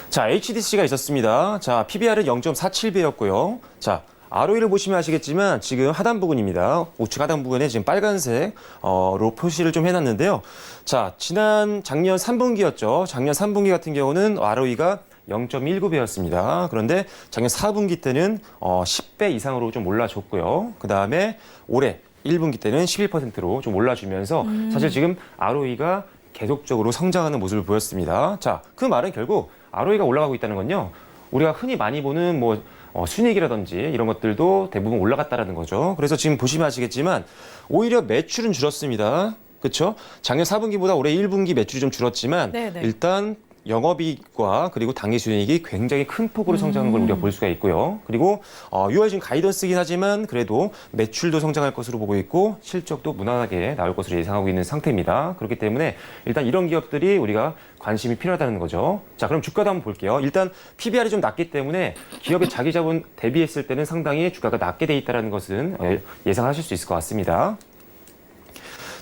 자, HDC가 있었습니다. 자, PBR은 0.47배였고요. 자, ROE를 보시면 아시겠지만 지금 하단 부분입니다. 우측 하단 부분에 지금 빨간색로 표시를 좀 해놨는데요. 자, 작년 3분기였죠. 작년 3분기 같은 경우는 ROE가 0.19배였습니다. 그런데 작년 4분기 때는 10배 이상으로 좀 올라줬고요. 그 다음에 올해 1분기 때는 11%로 좀 올라주면서 사실 지금 ROE가 계속적으로 성장하는 모습을 보였습니다. 자, 그 말은 결국 ROE가 올라가고 있다는 건요. 우리가 흔히 많이 보는 순이익이라든지 이런 것들도 대부분 올라갔다라는 거죠. 그래서 지금 보시면 아시겠지만 오히려 매출은 줄었습니다. 그렇죠? 작년 4분기보다 올해 1분기 매출이 좀 줄었지만 네네. 일단 영업이익과 그리고 당기순이익이 굉장히 큰 폭으로 성장한 걸 우리가 볼 수가 있고요. 그리고 6월 지금 가이던스긴 하지만 그래도 매출도 성장할 것으로 보고 있고 실적도 무난하게 나올 것으로 예상하고 있는 상태입니다. 그렇기 때문에 일단 이런 기업들이 우리가 관심이 필요하다는 거죠. 자, 그럼 주가도 한번 볼게요. 일단 PBR이 좀 낮기 때문에 기업의 자기 자본 대비했을 때는 상당히 주가가 낮게 돼 있다는 것은 예상하실 수 있을 것 같습니다.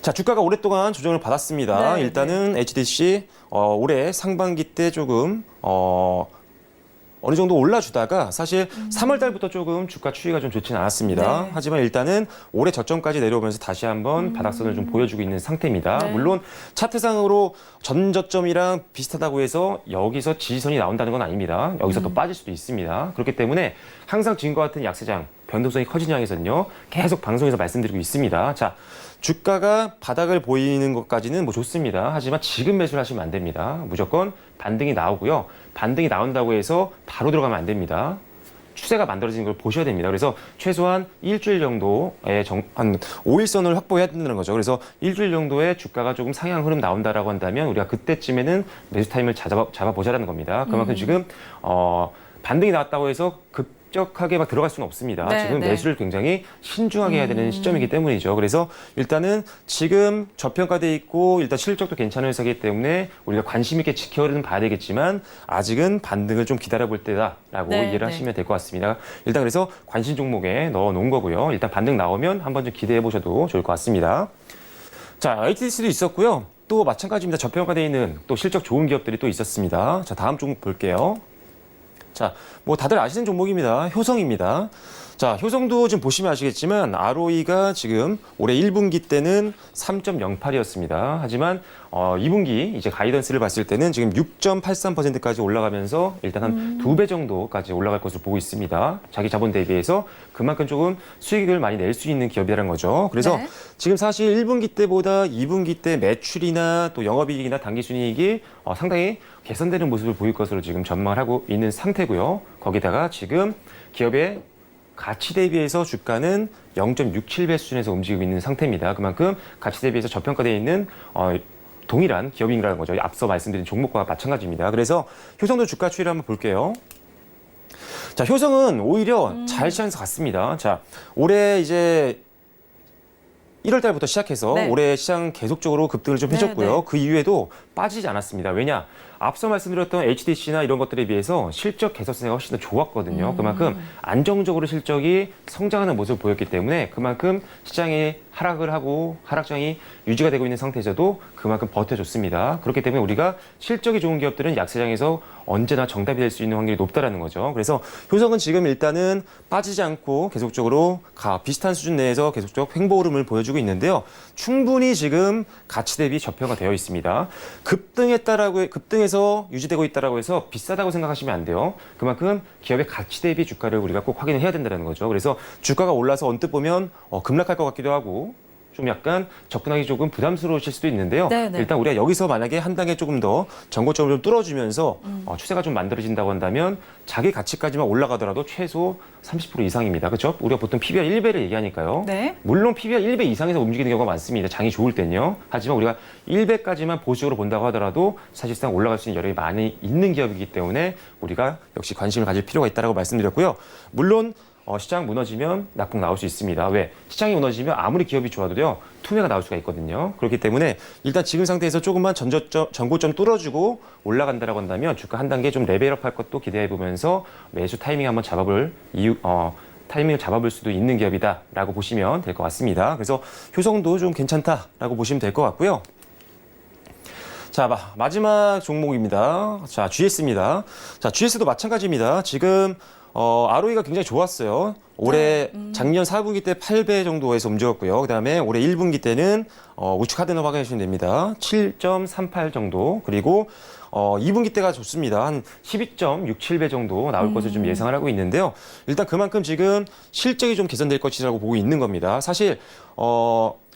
자, 주가가 오랫동안 조정을 받았습니다. 네, 일단은 HDC 올해 상반기 때 조금 어느 정도 올라주다가 사실 3월 달부터 조금 주가 추이가 좀 좋지는 않았습니다. 네. 하지만 일단은 올해 저점까지 내려오면서 다시 한번 바닥선을 좀 보여주고 있는 상태입니다. 네. 물론 차트상으로 전 저점이랑 비슷하다고 해서 여기서 지지선이 나온다는 건 아닙니다. 여기서 또 빠질 수도 있습니다. 그렇기 때문에 항상 지금과 같은 약세장, 변동성이 커진 장에서는요. 계속 방송에서 말씀드리고 있습니다. 자, 주가가 바닥을 보이는 것까지는 뭐 좋습니다. 하지만 지금 매수를 하시면 안 됩니다. 무조건 반등이 나오고요. 반등이 나온다고 해서 바로 들어가면 안 됩니다. 추세가 만들어지는 걸 보셔야 됩니다. 그래서 최소한 일주일 정도의 한 5일선을 확보해야 된다는 거죠. 그래서 일주일 정도의 주가가 조금 상향 흐름 나온다라고 한다면 우리가 그때쯤에는 매수 타임을 잡아보자라는 겁니다. 그만큼 지금 반등이 나왔다고 해서 급격하게 막 들어갈 수는 없습니다. 네, 지금 네. 매수를 굉장히 신중하게 해야 되는 시점이기 때문이죠. 그래서 일단은 지금 저평가돼 있고 일단 실적도 괜찮은 회사이기 때문에 우리가 관심 있게 지켜는 봐야 되겠지만 아직은 반등을 좀 기다려볼 때다라고 네, 이해를 네. 하시면 될 것 같습니다. 일단 그래서 관심 종목에 넣어 놓은 거고요. 일단 반등 나오면 한번 좀 기대해 보셔도 좋을 것 같습니다. 자, HTC도 있었고요. 또 마찬가지입니다. 저평가돼 있는 또 실적 좋은 기업들이 또 있었습니다. 자, 다음 종목 볼게요. 자, 뭐 다들 아시는 종목입니다. 효성입니다. 자, 효성도 지금 보시면 아시겠지만 ROE가 지금 올해 1분기 때는 3.08이었습니다. 하지만 2분기 이제 가이던스를 봤을 때는 지금 6.83%까지 올라가면서 일단 한 2배 정도까지 올라갈 것으로 보고 있습니다. 자기 자본 대비해서 그만큼 조금 수익을 많이 낼 수 있는 기업이라는 거죠. 그래서 네. 지금 사실 1분기 때보다 2분기 때 매출이나 또 영업이익이나 당기순이익이 상당히 개선되는 모습을 보일 것으로 지금 전망을 하고 있는 상태고요. 거기다가 지금 기업의 가치 대비해서 주가는 0.67배 수준에서 움직이고 있는 상태입니다. 그만큼 가치 대비해서 저평가되어 있는 동일한 기업인이라는 거죠. 앞서 말씀드린 종목과 마찬가지입니다. 그래서 효성도 주가 추이를 한번 볼게요. 자, 효성은 오히려 잘 시장에서 갔습니다. 자, 올해 이제 1월 달부터 시작해서 네. 올해 시장 계속적으로 급등을 좀 해줬고요. 네, 네. 그 이후에도 빠지지 않았습니다. 왜냐? 앞서 말씀드렸던 HDC나 이런 것들에 비해서 실적 개선세가 훨씬 더 좋았거든요. 그만큼 안정적으로 실적이 성장하는 모습을 보였기 때문에 그만큼 시장이 하락을 하고 하락장이 유지가 되고 있는 상태에서도 그만큼 버텨줬습니다. 그렇기 때문에 우리가 실적이 좋은 기업들은 약세장에서 언제나 정답이 될 수 있는 확률이 높다라는 거죠. 그래서 효성은 지금 일단은 빠지지 않고 계속적으로 비슷한 수준 내에서 계속적 횡보 흐름을 보여주고 있는데요. 충분히 지금 가치 대비 저평가 되어 있습니다. 급등해서 유지되고 있다라고 해서 비싸다고 생각하시면 안 돼요. 그만큼 기업의 가치 대비 주가를 우리가 꼭 확인을 해야 된다는 거죠. 그래서 주가가 올라서 언뜻 보면 급락할 것 같기도 하고 좀 약간 접근하기 조금 부담스러우실 수도 있는데요. 네네. 일단 우리가 여기서 만약에 한 단계 조금 더 전고점을 좀 뚫어주면서 추세가 좀 만들어진다고 한다면 자기 가치까지만 올라가더라도 최소 30% 이상입니다. 그렇죠? 우리가 보통 PBR 1배를 얘기하니까요. 네. 물론 PBR 1배 이상에서 움직이는 경우가 많습니다. 장이 좋을 땐요. 하지만 우리가 1배까지만 보수적으로 본다고 하더라도 사실상 올라갈 수 있는 여력이 많이 있는 기업이기 때문에 우리가 역시 관심을 가질 필요가 있다고 말씀드렸고요. 물론 시장 무너지면 낙폭 나올 수 있습니다. 왜? 시장이 무너지면 아무리 기업이 좋아도요, 투매가 나올 수가 있거든요. 그렇기 때문에 일단 지금 상태에서 조금만 전고점 뚫어주고 올라간다라고 한다면 주가 한 단계 좀 레벨업 할 것도 기대해 보면서 매수 타이밍 한번 타이밍을 잡아볼 수도 있는 기업이다라고 보시면 될 것 같습니다. 그래서 효성도 좀 괜찮다라고 보시면 될 것 같고요. 자, 마지막 종목입니다. 자, GS입니다. 자, GS도 마찬가지입니다. 지금 ROE가 굉장히 좋았어요. 올해 작년 4분기 때 8배 정도에서 움직였고요. 그다음에 올해 1분기 때는 우측 하단을 확인해 주시면 됩니다. 7.38 정도. 그리고 2분기 때가 좋습니다. 한 12.67배 정도 나올 것을 좀 예상을 하고 있는데요. 일단 그만큼 지금 실적이 좀 개선될 것이라고 보고 있는 겁니다. 사실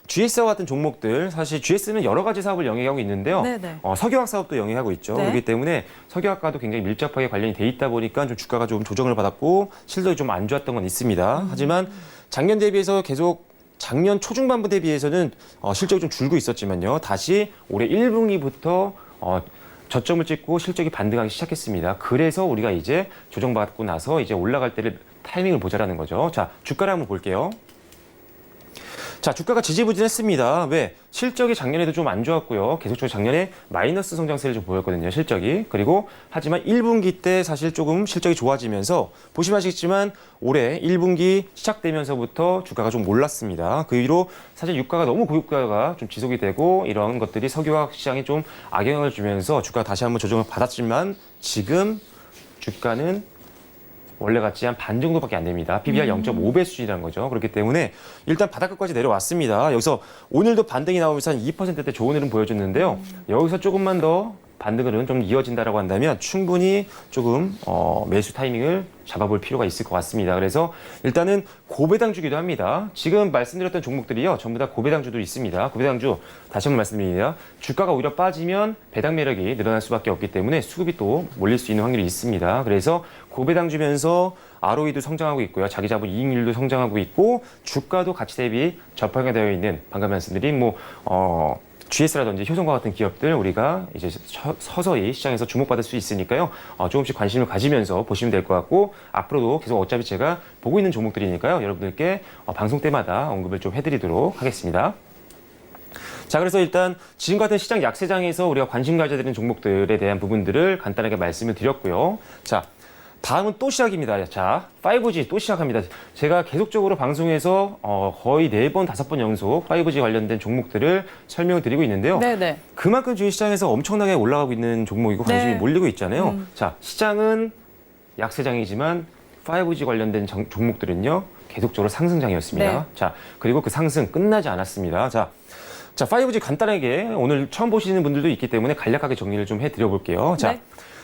GS와 같은 종목들, 사실 GS는 여러 가지 사업을 영위하고 있는데요. 네네. 석유화학 사업도 영위하고 있죠. 네. 그렇기 때문에 석유화학과도 굉장히 밀접하게 관련이 돼 있다 보니까 좀 주가가 좀 조정을 받았고 실적이 좀 안 좋았던 건 있습니다. 하지만 작년 대비해서 계속 작년 초중반부 대비해서는 실적이 좀 줄고 있었지만요. 다시 올해 1분기부터 저점을 찍고 실적이 반등하기 시작했습니다. 그래서 우리가 이제 조정받고 나서 이제 올라갈 때를 타이밍을 보자라는 거죠. 자, 주가를 한번 볼게요. 자, 주가가 지지부진했습니다. 왜? 실적이 작년에도 좀 안 좋았고요. 계속적으로 작년에 마이너스 성장세를 좀 보였거든요, 실적이. 그리고 하지만 1분기 때 사실 조금 실적이 좋아지면서 보시면 아시겠지만 올해 1분기 시작되면서부터 주가가 좀 올랐습니다. 그 이후로 사실 유가가 너무 고유가가 좀 지속이 되고 이런 것들이 석유화학 시장에 좀 악영향을 주면서 주가가 다시 한번 조정을 받았지만 지금 주가는 원래 같이 한 반 정도밖에 안 됩니다. PBR 0.5배 수준이라는 거죠. 그렇기 때문에 일단 바닥끝까지 내려왔습니다. 여기서 오늘도 반등이 나오면서 한 2%대 좋은 흐름 보여줬는데요. 여기서 조금만 더 반등은 좀 이어진다라고 한다면 충분히 조금 매수 타이밍을 잡아볼 필요가 있을 것 같습니다. 그래서 일단은 고배당주기도 합니다. 지금 말씀드렸던 종목들이요, 전부 다 고배당주도 있습니다. 고배당주 다시 한번 말씀드립니다. 주가가 오히려 빠지면 배당 매력이 늘어날 수밖에 없기 때문에 수급이 또 몰릴 수 있는 확률이 있습니다. 그래서 고배당주면서 ROE도 성장하고 있고요, 자기 자본 이익률도 성장하고 있고 주가도 가치 대비 저평가되어 있는 방금 말씀드린 GS라든지 효성과 같은 기업들 우리가 이제 서서히 시장에서 주목받을 수 있으니까요. 조금씩 관심을 가지면서 보시면 될 것 같고 앞으로도 계속 어차피 제가 보고 있는 종목들이니까요. 여러분들께 방송 때마다 언급을 좀 해드리도록 하겠습니다. 자, 그래서 일단 지금 같은 시장 약세장에서 우리가 관심 가져야 되는 종목들에 대한 부분들을 간단하게 말씀을 드렸고요. 자, 다음은 또 시작입니다. 자, 5G 또 시작합니다. 제가 계속적으로 방송에서 거의 4번, 5번 연속 5G 관련된 종목들을 설명을 드리고 있는데요. 네네. 그만큼 지금 시장에서 엄청나게 올라가고 있는 종목이고 관심이 네. 몰리고 있잖아요. 자, 시장은 약세장이지만 5G 관련된 종목들은요, 계속적으로 상승장이었습니다. 네. 자, 그리고 그 상승 끝나지 않았습니다. 자, 5G 간단하게 오늘 처음 보시는 분들도 있기 때문에 간략하게 정리를 좀 해드려 볼게요. 자, 네.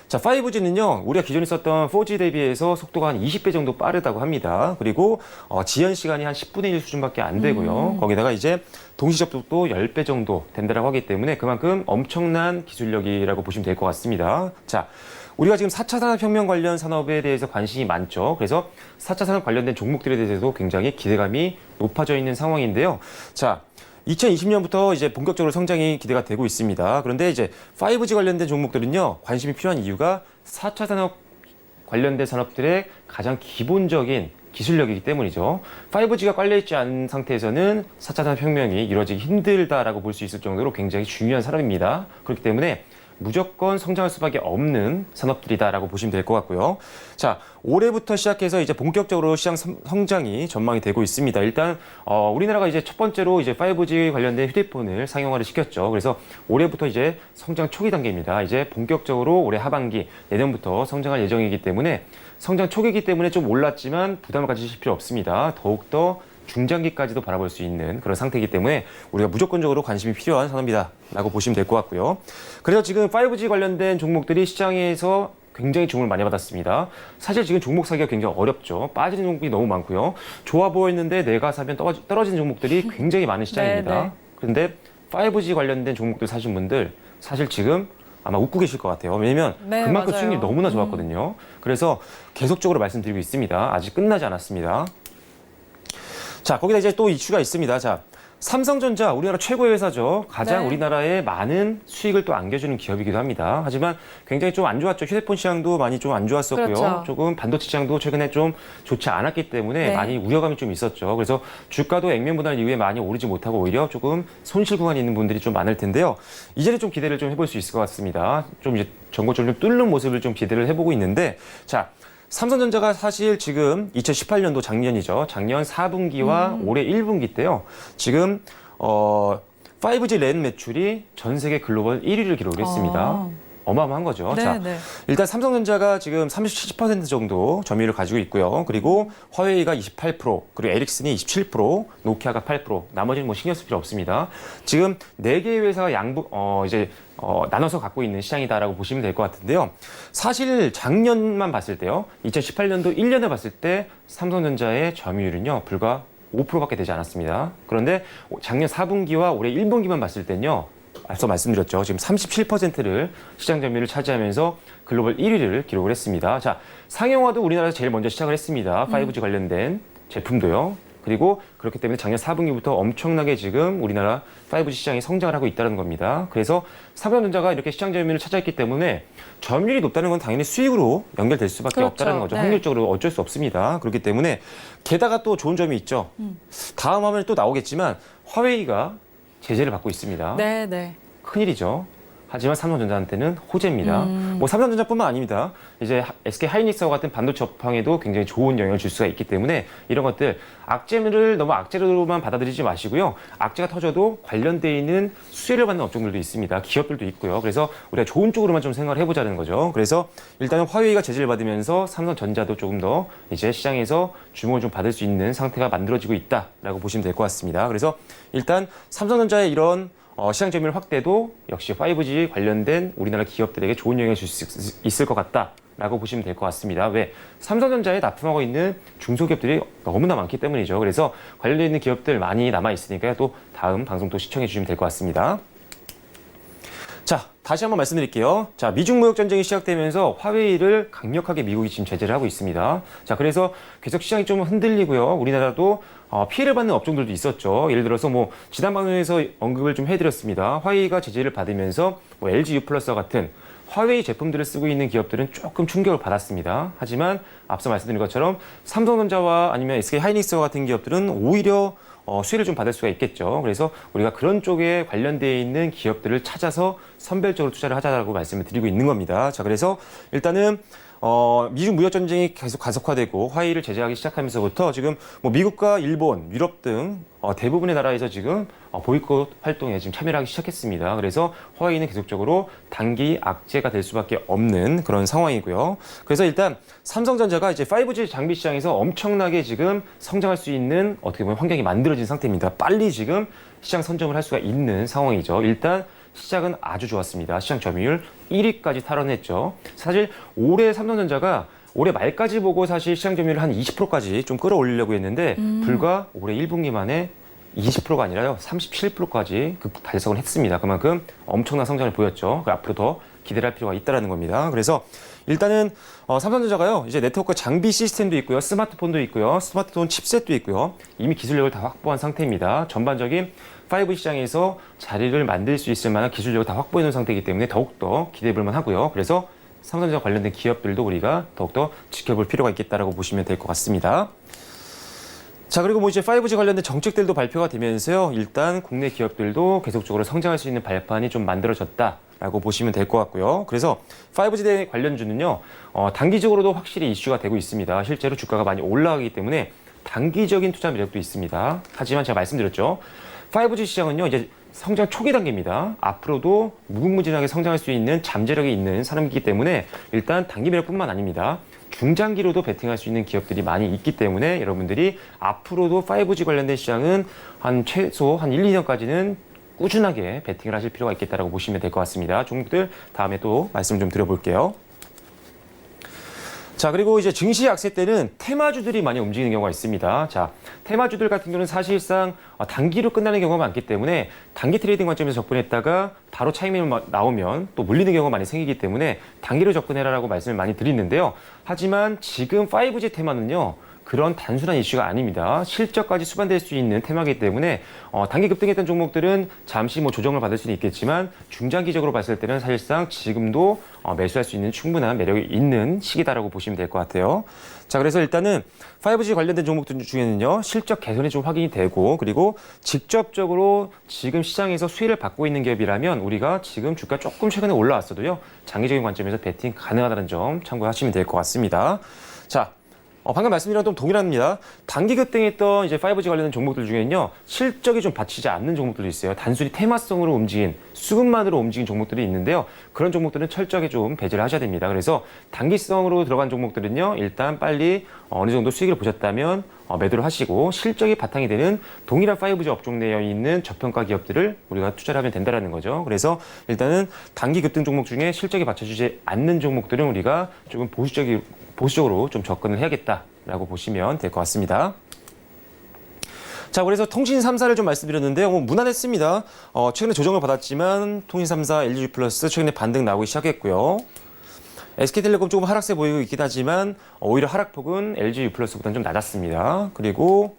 자, 5G는요, 우리가 기존에 썼던 4G 대비해서 속도가 한 20배 정도 빠르다고 합니다. 그리고 지연 시간이 한 10분의 1 수준밖에 안 되고요. 거기다가 이제 동시 접속도 10배 정도 된다고 하기 때문에 그만큼 엄청난 기술력이라고 보시면 될 것 같습니다. 자, 우리가 지금 4차 산업혁명 관련 산업에 대해서 관심이 많죠. 그래서 4차 산업 관련된 종목들에 대해서도 굉장히 기대감이 높아져 있는 상황인데요. 자, 2020년부터 이제 본격적으로 성장이 기대가 되고 있습니다. 그런데 이제 5G 관련된 종목들은요, 관심이 필요한 이유가 4차 산업 관련된 산업들의 가장 기본적인 기술력이기 때문이죠. 5G가 깔려있지 않은 상태에서는 4차 산업혁명이 이루어지기 힘들다라고 볼 수 있을 정도로 굉장히 중요한 산업입니다. 그렇기 때문에 무조건 성장할 수밖에 없는 산업들이다라고 보시면 될 것 같고요. 자, 올해부터 시작해서 이제 본격적으로 시장 성장이 전망이 되고 있습니다. 일단 우리나라가 이제 첫 번째로 이제 5G 관련된 휴대폰을 상용화를 시켰죠. 그래서 올해부터 이제 성장 초기 단계입니다. 이제 본격적으로 올해 하반기 내년부터 성장할 예정이기 때문에 성장 초기이기 때문에 좀 올랐지만 부담을 가지실 필요 없습니다. 더욱더 중장기까지도 바라볼 수 있는 그런 상태이기 때문에 우리가 무조건적으로 관심이 필요한 산업이다 라고 보시면 될 것 같고요. 그래서 지금 5G 관련된 종목들이 시장에서 굉장히 주목을 많이 받았습니다. 사실 지금 종목 사기가 굉장히 어렵죠. 빠지는 종목이 너무 많고요. 좋아 보였는데 내가 사면 떨어지는 종목들이 굉장히 많은 시장입니다. 네. 그런데 5G 관련된 종목들 사신 분들 사실 지금 아마 웃고 계실 것 같아요. 왜냐면 네, 그만큼 맞아요. 수익률이 너무나 좋았거든요. 그래서 계속적으로 말씀드리고 있습니다. 아직 끝나지 않았습니다. 자, 거기다 이제 또 이슈가 있습니다. 자, 삼성전자, 우리나라 최고의 회사죠. 가장 네. 우리나라에 많은 수익을 또 안겨주는 기업이기도 합니다. 하지만 굉장히 좀 안 좋았죠. 휴대폰 시장도 많이 좀 안 좋았었고요. 그렇죠. 조금 반도체 시장도 최근에 좀 좋지 않았기 때문에 네. 많이 우려감이 좀 있었죠. 그래서 주가도 액면 분할 이후에 많이 오르지 못하고 오히려 조금 손실 구간이 있는 분들이 좀 많을 텐데요. 이제는 좀 기대를 좀 해볼 수 있을 것 같습니다. 좀 이제 전고점을 좀 뚫는 모습을 좀 기대를 해보고 있는데, 자, 삼성전자가 사실 지금 2018년도 작년이죠. 작년 4분기와 올해 1분기 때요. 지금 5G 랜 매출이 전 세계 글로벌 1위를 기록을 했습니다. 어마어마한 거죠. 네, 자, 네. 일단 삼성전자가 지금 37% 정도 점유율을 가지고 있고요. 그리고 화웨이가 28%, 그리고 에릭슨이 27%, 노키아가 8%, 나머지는 뭐 신경 쓸 필요 없습니다. 지금 4개의 회사가 나눠서 갖고 있는 시장이다라고 보시면 될 것 같은데요. 사실 작년만 봤을 때요. 2018년도 1년을 봤을 때 삼성전자의 점유율은요. 불과 5%밖에 되지 않았습니다. 그런데 작년 4분기와 올해 1분기만 봤을 때는요. 앞서 말씀드렸죠. 지금 37%를 시장 점유율을 차지하면서 글로벌 1위를 기록을 했습니다. 자, 상용화도 우리나라에서 제일 먼저 시작을 했습니다. 5G 관련된 제품도요. 그리고 그렇기 때문에 작년 4분기부터 엄청나게 지금 우리나라 5G 시장이 성장을 하고 있다는 겁니다. 그래서 삼성전자가 이렇게 시장 점유율을 차지했기 때문에 점유율이 높다는 건 당연히 수익으로 연결될 수밖에 그렇죠. 없다는 거죠. 네. 확률적으로 어쩔 수 없습니다. 그렇기 때문에 게다가 또 좋은 점이 있죠. 다음 화면에 또 나오겠지만 화웨이가 제재를 받고 있습니다. 네, 네. 큰일이죠. 하지만 삼성전자한테는 호재입니다. 뭐 삼성전자뿐만 아닙니다. 이제 SK 하이닉스와 같은 반도체 업황에도 굉장히 좋은 영향을 줄 수가 있기 때문에 이런 것들 악재를 너무 악재로만 받아들이지 마시고요. 악재가 터져도 관련돼 있는 수혜를 받는 업종들도 있습니다. 기업들도 있고요. 그래서 우리가 좋은 쪽으로만 좀 생각을 해보자는 거죠. 그래서 일단은 화웨이가 제재를 받으면서 삼성전자도 조금 더 이제 시장에서 주목을 좀 받을 수 있는 상태가 만들어지고 있다라고 보시면 될 것 같습니다. 그래서 일단 삼성전자의 이런 시장 점유율 확대도 역시 5G 관련된 우리나라 기업들에게 좋은 영향을 줄 수 있을 것 같다라고 보시면 될 것 같습니다. 왜? 삼성전자에 납품하고 있는 중소기업들이 너무나 많기 때문이죠. 그래서 관련되어 있는 기업들 많이 남아있으니까요. 또 다음 방송 또 시청해 주시면 될 것 같습니다. 자, 다시 한번 말씀드릴게요. 자, 미중 무역 전쟁이 시작되면서 화웨이를 강력하게 미국이 지금 제재를 하고 있습니다. 자, 그래서 계속 시장이 좀 흔들리고요. 우리나라도 피해를 받는 업종들도 있었죠. 예를 들어서 뭐 지난 방송에서 언급을 좀 해드렸습니다. 화웨이가 제재를 받으면서 뭐 LG U+와 같은 화웨이 제품들을 쓰고 있는 기업들은 조금 충격을 받았습니다. 하지만 앞서 말씀드린 것처럼 삼성전자와 아니면 SK하이닉스와 같은 기업들은 오히려 수혜를 좀 받을 수가 있겠죠. 그래서 우리가 그런 쪽에 관련되어 있는 기업들을 찾아서 선별적으로 투자를 하자라고 말씀을 드리고 있는 겁니다. 자, 그래서 일단은 미중 무역 전쟁이 계속 가속화되고 화웨이를 제재하기 시작하면서부터 지금 뭐 미국과 일본, 유럽 등 대부분의 나라에서 지금 보이콧 활동에 지금 참여를 하기 시작했습니다. 그래서 화웨이는 계속적으로 단기 악재가 될 수밖에 없는 그런 상황이고요. 그래서 일단 삼성전자가 이제 5G 장비 시장에서 엄청나게 지금 성장할 수 있는 어떻게 보면 환경이 만들어진 상태입니다. 빨리 지금 시장 선점을 할 수가 있는 상황이죠. 일단 시작은 아주 좋았습니다. 시장 점유율 1위까지 탈환했죠. 사실 올해 삼성전자가 올해 말까지 보고 사실 시장 점유율을 한 20%까지 좀 끌어올리려고 했는데 불과 올해 1분기 만에 20%가 아니라요. 37%까지 달성을 했습니다. 그만큼 엄청난 성장을 보였죠. 앞으로 더 기대를 할 필요가 있다는 겁니다. 그래서 일단은 삼성전자가요. 이제 네트워크 장비 시스템도 있고요. 스마트폰도 있고요. 스마트폰 칩셋도 있고요. 이미 기술력을 다 확보한 상태입니다. 전반적인 5G 시장에서 자리를 만들 수 있을 만한 기술력을 다 확보해 놓은 상태이기 때문에 더욱더 기대해 볼 만하고요. 그래서 삼성전자 관련된 기업들도 우리가 더욱더 지켜볼 필요가 있겠다라고 보시면 될 것 같습니다. 자, 그리고 뭐 이제 5G 관련된 정책들도 발표가 되면서요. 일단 국내 기업들도 계속적으로 성장할 수 있는 발판이 좀 만들어졌다라고 보시면 될 것 같고요. 그래서 5G 관련주는요. 단기적으로도 확실히 이슈가 되고 있습니다. 실제로 주가가 많이 올라가기 때문에 단기적인 투자 매력도 있습니다. 하지만 제가 말씀드렸죠. 5G 시장은요, 이제 성장 초기 단계입니다. 앞으로도 무궁무진하게 성장할 수 있는 잠재력이 있는 산업이기 때문에 일단 단기 매력뿐만 아닙니다. 중장기로도 베팅할 수 있는 기업들이 많이 있기 때문에 여러분들이 앞으로도 5G 관련된 시장은 최소 한 1, 2년까지는 꾸준하게 베팅을 하실 필요가 있겠다고 보시면 될 것 같습니다. 종목들 다음에 또 말씀 좀 드려볼게요. 자, 그리고 이제 증시 약세 때는 테마주들이 많이 움직이는 경우가 있습니다. 자, 테마주들 같은 경우는 사실상 단기로 끝나는 경우가 많기 때문에 단기 트레이딩 관점에서 접근했다가 바로 차익매매 나오면 또 물리는 경우가 많이 생기기 때문에 단기로 접근해라라고 말씀을 많이 드리는데요. 하지만 지금 5G 테마는요. 그런 단순한 이슈가 아닙니다. 실적까지 수반될 수 있는 테마이기 때문에 단기 급등했던 종목들은 잠시 뭐 조정을 받을 수는 있겠지만 중장기적으로 봤을 때는 사실상 지금도 매수할 수 있는 충분한 매력이 있는 시기다라고 보시면 될 것 같아요. 자, 그래서 일단은 5G 관련된 종목들 중에는요. 실적 개선이 좀 확인이 되고 그리고 직접적으로 지금 시장에서 수혜를 받고 있는 기업이라면 우리가 지금 주가 조금 최근에 올라왔어도요. 장기적인 관점에서 베팅 가능하다는 점 참고하시면 될 것 같습니다. 자, 방금 말씀드린 좀 동일합니다. 단기 급등했던 이제 5G 관련된 종목들 중에는요, 실적이 좀 받치지 않는 종목들도 있어요. 단순히 테마성으로 움직인, 수급만으로 움직인 종목들이 있는데요. 그런 종목들은 철저하게 좀 배제를 하셔야 됩니다. 그래서 단기성으로 들어간 종목들은요, 일단 빨리 어느 정도 수익을 보셨다면 매도를 하시고 실적이 바탕이 되는 동일한 5G 업종 내에 있는 저평가 기업들을 우리가 투자를 하면 된다는 거죠. 그래서 일단은 단기 급등 종목 중에 실적이 받쳐주지 않는 종목들은 우리가 조금 보수적으로 좀 접근을 해야겠다라고 보시면 될 것 같습니다. 자, 그래서 통신 3사를 좀 말씀드렸는데요. 무난했습니다. 최근에 조정을 받았지만 통신 3사, LG+, 최근에 반등 나오기 시작했고요. SK텔레콤 조금 하락세 보이고 있긴 하지만 오히려 하락폭은 LG+보다는 좀 낮았습니다. 그리고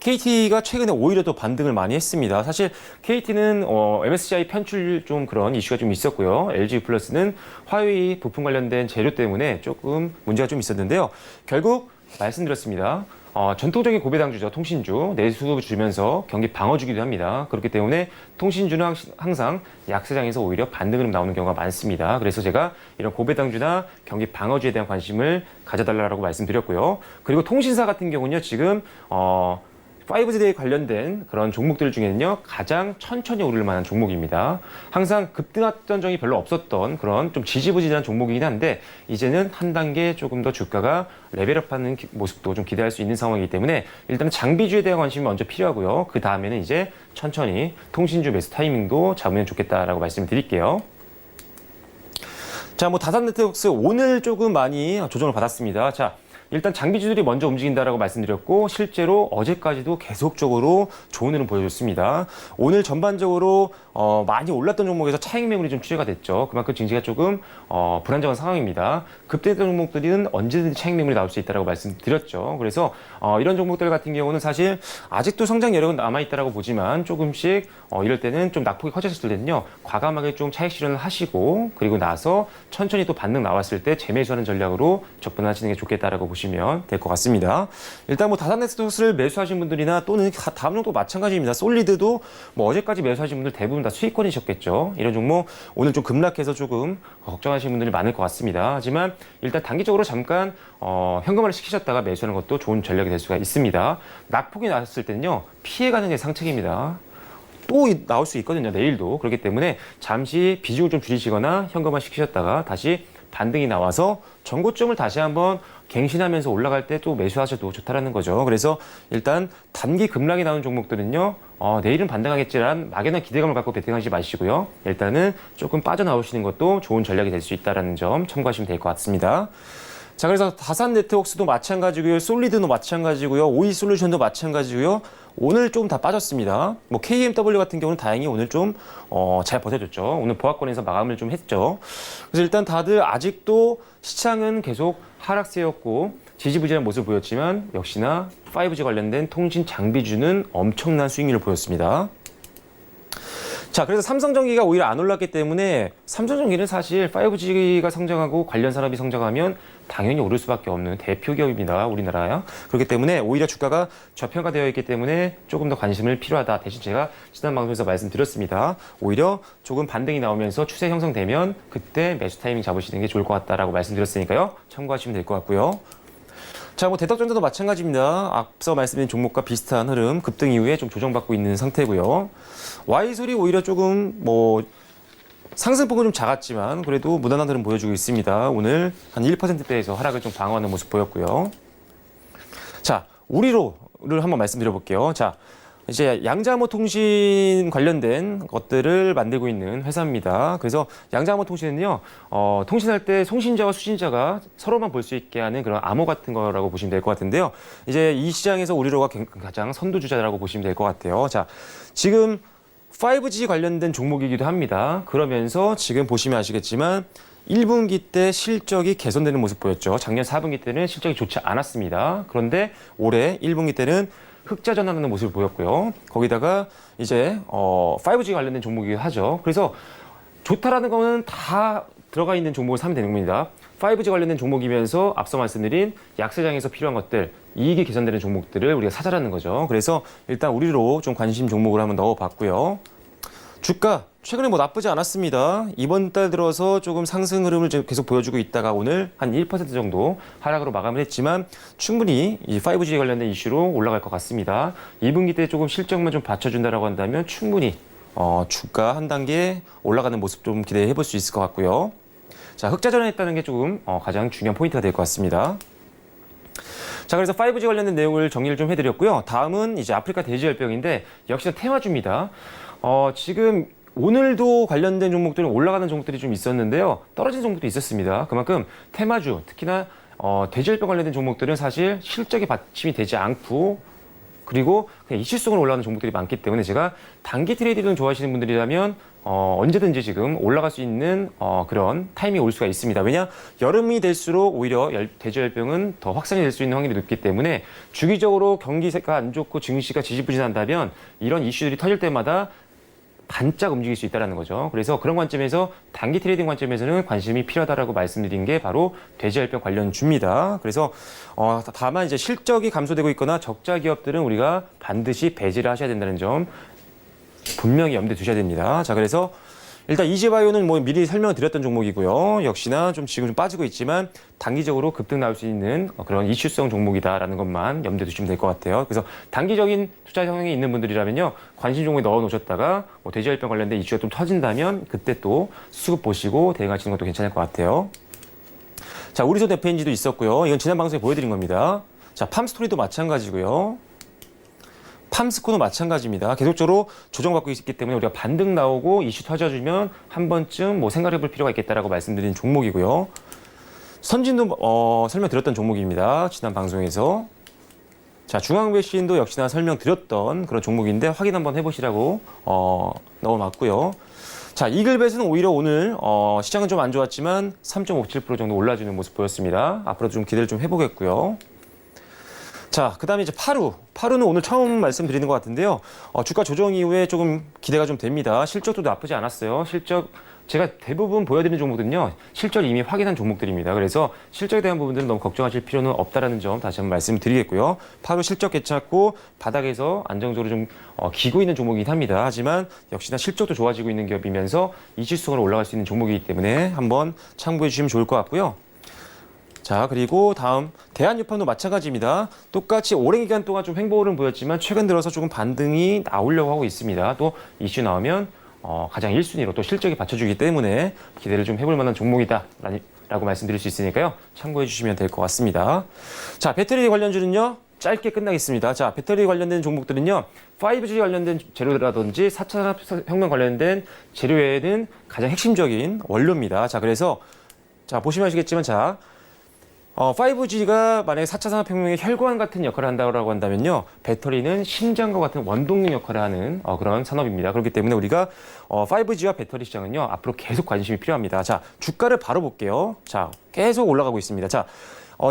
KT가 최근에 오히려 더 반등을 많이 했습니다. 사실 KT는 MSCI 편출 좀 그런 이슈가 좀 있었고요. LG+는 화웨이 부품 관련된 재료 때문에 조금 문제가 좀 있었는데요. 결국 말씀드렸습니다. 전통적인 고배당주죠. 통신주. 내수 주면서 경기 방어주기도 합니다. 그렇기 때문에 통신주는 항상 약세장에서 오히려 반등으로 나오는 경우가 많습니다. 그래서 제가 이런 고배당주나 경기 방어주에 대한 관심을 가져달라고 말씀드렸고요. 그리고 통신사 같은 경우는요. 지금 5G에 관련된 그런 종목들 중에는요, 가장 천천히 오를 만한 종목입니다. 항상 급등했던 적이 별로 없었던 그런 좀 지지부진한 종목이긴 한데, 이제는 한 단계 조금 더 주가가 레벨업하는 모습도 좀 기대할 수 있는 상황이기 때문에 일단은 장비주에 대한 관심이 먼저 필요하고요. 그 다음에는 이제 천천히 통신주 매수 타이밍도 잡으면 좋겠다라고 말씀드릴게요. 자, 뭐 다산네트웍스 오늘 조금 많이 조정을 받았습니다. 자, 일단 장비주들이 먼저 움직인다라고 말씀드렸고, 실제로 어제까지도 계속적으로 좋은 흐름 보여줬습니다. 오늘 전반적으로 많이 올랐던 종목에서 차익 매물이 좀 취재가 됐죠. 그만큼 증시가 조금 불안정한 상황입니다. 급등했던 종목들은 언제든지 차익 매물이 나올 수 있다라고 말씀드렸죠. 그래서 이런 종목들 같은 경우는 사실 아직도 성장 여력은 남아있다라고 보지만, 조금씩 이럴 때는 좀 낙폭이 커졌을 때는요, 과감하게 좀 차익 실현을 하시고, 그리고 나서 천천히 또 반등 나왔을 때 재매수하는 전략으로 접근하시는 게 좋겠다라고 보시면 될 것 같습니다. 일단 뭐 다산네트웍스를 매수하신 분들이나 또는 다음 종도 마찬가지입니다. 솔리드도 뭐 어제까지 매수하신 분들 대부분 다 수익권이셨겠죠. 이런 종목 오늘 좀 급락해서 조금 걱정하시는 분들이 많을 것 같습니다. 하지만 일단 단기적으로 잠깐 현금화를 시키셨다가 매수하는 것도 좋은 전략이 될 수가 있습니다. 낙폭이 나왔을 때는요, 피해가는 게 상책입니다. 또 나올 수 있거든요, 내일도. 그렇기 때문에 잠시 비중을 좀 줄이시거나 현금화 시키셨다가 다시 반등이 나와서 전고점을 다시 한번 갱신하면서 올라갈 때 또 매수하셔도 좋다라는 거죠. 그래서 일단 단기 급락이 나오는 종목들은요, 내일은 반등하겠지란 막연한 기대감을 갖고 베팅하지 마시고요. 일단은 조금 빠져나오시는 것도 좋은 전략이 될 수 있다는 점 참고하시면 될 것 같습니다. 자, 그래서 다산네트웍스도 마찬가지고요, 솔리드도 마찬가지고요, 오이솔루션도 마찬가지고요. 오늘 좀 다 빠졌습니다. 뭐 KMW 같은 경우는 다행히 오늘 좀 잘 버텨줬죠. 오늘 보합권에서 마감을 좀 했죠. 그래서 일단 다들 아직도 시장은 계속 하락세였고 지지부진한 모습을 보였지만, 역시나 5G 관련된 통신 장비주는 엄청난 수익률을 보였습니다. 자, 그래서 삼성전기가 오히려 안 올랐기 때문에, 삼성전기는 사실 5G가 성장하고 관련 산업이 성장하면 당연히 오를 수밖에 없는 대표 기업입니다, 우리나라야. 그렇기 때문에 오히려 주가가 저평가되어 있기 때문에 조금 더 관심을 필요하다. 대신 제가 지난 방송에서 말씀드렸습니다. 오히려 조금 반등이 나오면서 추세 형성되면 그때 매수 타이밍 잡으시는 게 좋을 것 같다라고 말씀드렸으니까요, 참고하시면 될 것 같고요. 자, 뭐 대덕전자도 마찬가지입니다. 앞서 말씀드린 종목과 비슷한 흐름, 급등 이후에 좀 조정받고 있는 상태고요. Y솔이 오히려 조금 뭐 상승폭은 좀 작았지만 그래도 무난한 흐름 보여주고 있습니다. 오늘 한 1%대에서 하락을 좀 방어하는 모습 보였고요. 자, 우리로를 한번 말씀드려 볼게요. 자, 이제 양자모 통신 관련된 것들을 만들고 있는 회사입니다. 그래서 양자모 통신은요, 통신할 때 송신자와 수신자가 서로만 볼 수 있게 하는 그런 암호 같은 거라고 보시면 될 것 같은데요. 이제 이 시장에서 우리로가 가장 선두주자라고 보시면 될 것 같아요. 자, 지금 5G 관련된 종목이기도 합니다. 그러면서 지금 보시면 아시겠지만 1분기 때 실적이 개선되는 모습 보였죠. 작년 4분기 때는 실적이 좋지 않았습니다. 그런데 올해 1분기 때는 흑자 전환하는 모습을 보였고요. 거기다가 이제 5G 관련된 종목이기도 하죠. 그래서 좋다라는 거는 다 들어가 있는 종목을 사면 되는 겁니다. 5G 관련된 종목이면서 앞서 말씀드린 약세장에서 필요한 것들, 이익이 개선되는 종목들을 우리가 사자라는 거죠. 그래서 일단 우리로 좀 관심 종목을 한번 넣어봤고요. 주가 최근에 뭐 나쁘지 않았습니다. 이번 달 들어서 조금 상승 흐름을 계속 보여주고 있다가 오늘 한 1% 정도 하락으로 마감을 했지만 충분히 이 5G 관련된 이슈로 올라갈 것 같습니다. 2분기 때 조금 실적만 좀 받쳐준다라고 한다면 충분히 주가 한 단계 올라가는 모습 좀 기대해 볼 수 있을 것 같고요. 자, 흑자 전환했다는 게 조금 가장 중요한 포인트가 될 것 같습니다. 자, 그래서 5G 관련된 내용을 정리를 좀 해드렸고요. 다음은 이제 아프리카 돼지열병인데 역시나 테마주입니다. 지금 오늘도 관련된 종목들은 올라가는 종목들이 좀 있었는데요. 떨어진 종목도 있었습니다. 그만큼 테마주, 특히나 돼지열병 관련된 종목들은 사실 실적이 받침이 되지 않고, 그리고 그냥 이슈성으로 올라가는 종목들이 많기 때문에 제가 단기 트레이딩을 좋아하시는 분들이라면 언제든지 지금 올라갈 수 있는 그런 타이밍이 올 수가 있습니다. 왜냐? 여름이 될수록 오히려 돼지열병은 더 확산이 될 수 있는 확률이 높기 때문에 주기적으로 경기가 안 좋고 증시가 지지부진한다면 이런 이슈들이 터질 때마다 반짝 움직일 수 있다는 거죠. 그래서 그런 관점에서 단기 트레이딩 관점에서는 관심이 필요하다라고 말씀드린 게 바로 돼지열병 관련주입니다. 그래서 다만 이제 실적이 감소되고 있거나 적자 기업들은 우리가 반드시 배제를 하셔야 된다는 점 분명히 염두에 두셔야 됩니다. 자, 그래서 일단 이지바이오는 뭐 미리 설명을 드렸던 종목이고요. 역시나 좀 지금 좀 빠지고 있지만 단기적으로 급등 나올 수 있는 그런 이슈성 종목이다라는 것만 염두에 두시면 될 것 같아요. 그래서 단기적인 투자 성향이 있는 분들이라면요. 관심 종목에 넣어 놓으셨다가 뭐 돼지열병 관련된 이슈가 좀 터진다면 그때 또 수급 보시고 대응하시는 것도 괜찮을 것 같아요. 자, 우리손 FNG도 있었고요. 이건 지난 방송에 보여드린 겁니다. 자, 팜스토리도 마찬가지고요. 팜스코도 마찬가지입니다. 계속적으로 조정받고 있기 때문에 우리가 반등 나오고 이슈 터져주면 한 번쯤 뭐 생각해 볼 필요가 있겠다라고 말씀드린 종목이고요. 선진도 설명드렸던 종목입니다. 지난 방송에서. 자, 중앙배신도 역시나 설명드렸던 그런 종목인데 확인 한번 해보시라고 넣어놨고요. 자, 이글벳은 오히려 오늘 시장은 좀 안 좋았지만 3.57% 정도 올라주는 모습 보였습니다. 앞으로도 좀 기대를 좀 해보겠고요. 자, 그 다음에 이제 파루는 오늘 처음 말씀드리는 것 같은데요. 주가 조정 이후에 조금 기대가 좀 됩니다. 실적도 나쁘지 않았어요. 제가 대부분 보여드리는 종목들은요, 실적 이미 확인한 종목들입니다. 그래서 실적에 대한 부분들은 너무 걱정하실 필요는 없다라는 점 다시 한번 말씀드리겠고요. 파루 실적 괜찮고 바닥에서 안정적으로 좀 기고 있는 종목이긴 합니다. 하지만 역시나 실적도 좋아지고 있는 기업이면서 이슈성으로 올라갈 수 있는 종목이기 때문에 한번 참고해 주시면 좋을 것 같고요. 자, 그리고 다음 대한유판도 마찬가지입니다. 똑같이 오랜 기간 동안 좀 횡보를 보였지만 최근 들어서 조금 반등이 나오려고 하고 있습니다. 또 이슈 나오면 가장 1순위로 또 실적이 받쳐주기 때문에 기대를 좀 해볼 만한 종목이다 라고 말씀드릴 수 있으니까요. 참고해 주시면 될 것 같습니다. 자, 배터리 관련주는요. 짧게 끝나겠습니다. 자, 배터리 관련된 종목들은요. 5G 관련된 재료라든지 4차 산업혁명 관련된 재료에는 가장 핵심적인 원료입니다. 자, 그래서 자, 보시면 아시겠지만 자, 5G가 만약에 4차 산업혁명의 혈관 같은 역할을 한다고 한다면요. 배터리는 심장과 같은 원동력 역할을 하는 그런 산업입니다. 그렇기 때문에 우리가 5G와 배터리 시장은요. 앞으로 계속 관심이 필요합니다. 자, 주가를 바로 볼게요. 자, 계속 올라가고 있습니다. 자,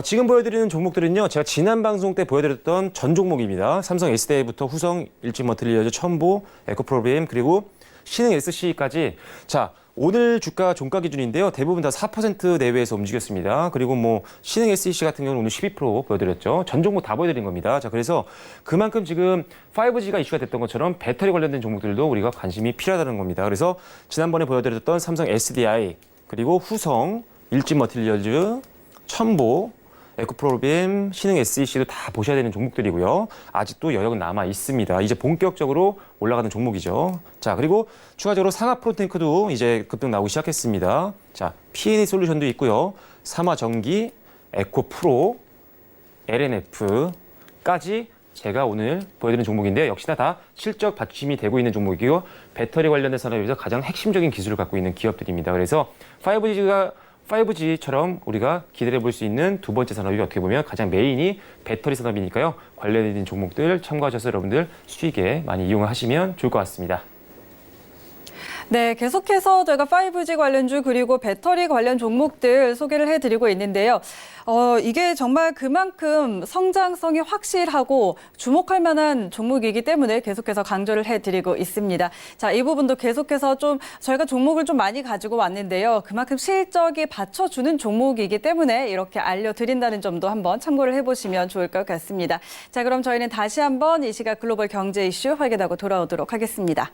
지금 보여드리는 종목들은요. 제가 지난 방송 때 보여드렸던 전 종목입니다. 삼성 SDI부터 후성, 일진머티리얼즈, 첨보, 에코프로비엠, 그리고 신흥 SC까지. 자, 오늘 주가 종가 기준인데요. 대부분 다 4% 내외에서 움직였습니다. 그리고 뭐 신흥 SEC 같은 경우는 오늘 12% 보여드렸죠. 전 종목 다 보여드린 겁니다. 자, 그래서 그만큼 지금 5G가 이슈가 됐던 것처럼 배터리 관련된 종목들도 우리가 관심이 필요하다는 겁니다. 그래서 지난번에 보여드렸던 삼성 SDI, 그리고 후성, 일진머티리얼즈, 첨보, 에코프로비엠, 신흥 SEC도 다 보셔야 되는 종목들이고요. 아직도 여력은 남아 있습니다. 이제 본격적으로 올라가는 종목이죠. 자, 그리고 추가적으로 상하 프로테이크도 이제 급등 나오기 시작했습니다. 자, P&E 솔루션도 있고요. 삼화전기, 에코프로, LNF까지 제가 오늘 보여드리는 종목인데요. 역시나 다 실적 받침이 되고 있는 종목이고 배터리 관련된 산업에서 가장 핵심적인 기술을 갖고 있는 기업들입니다. 그래서 5G처럼 우리가 기대해 볼 수 있는 두 번째 산업이 어떻게 보면 가장 메인이 배터리 산업이니까요. 관련된 종목들 참고하셔서 여러분들 수익에 많이 이용하시면 좋을 것 같습니다. 네, 계속해서 저희가 5G 관련주 그리고 배터리 관련 종목들 소개를 해드리고 있는데요. 이게 정말 그만큼 성장성이 확실하고 주목할 만한 종목이기 때문에 계속해서 강조를 해드리고 있습니다. 자, 이 부분도 계속해서 좀 저희가 종목을 좀 많이 가지고 왔는데요. 그만큼 실적이 받쳐주는 종목이기 때문에 이렇게 알려드린다는 점도 한번 참고를 해보시면 좋을 것 같습니다. 자, 그럼 저희는 다시 한번 이 시각 글로벌 경제 이슈 확인하고 돌아오도록 하겠습니다.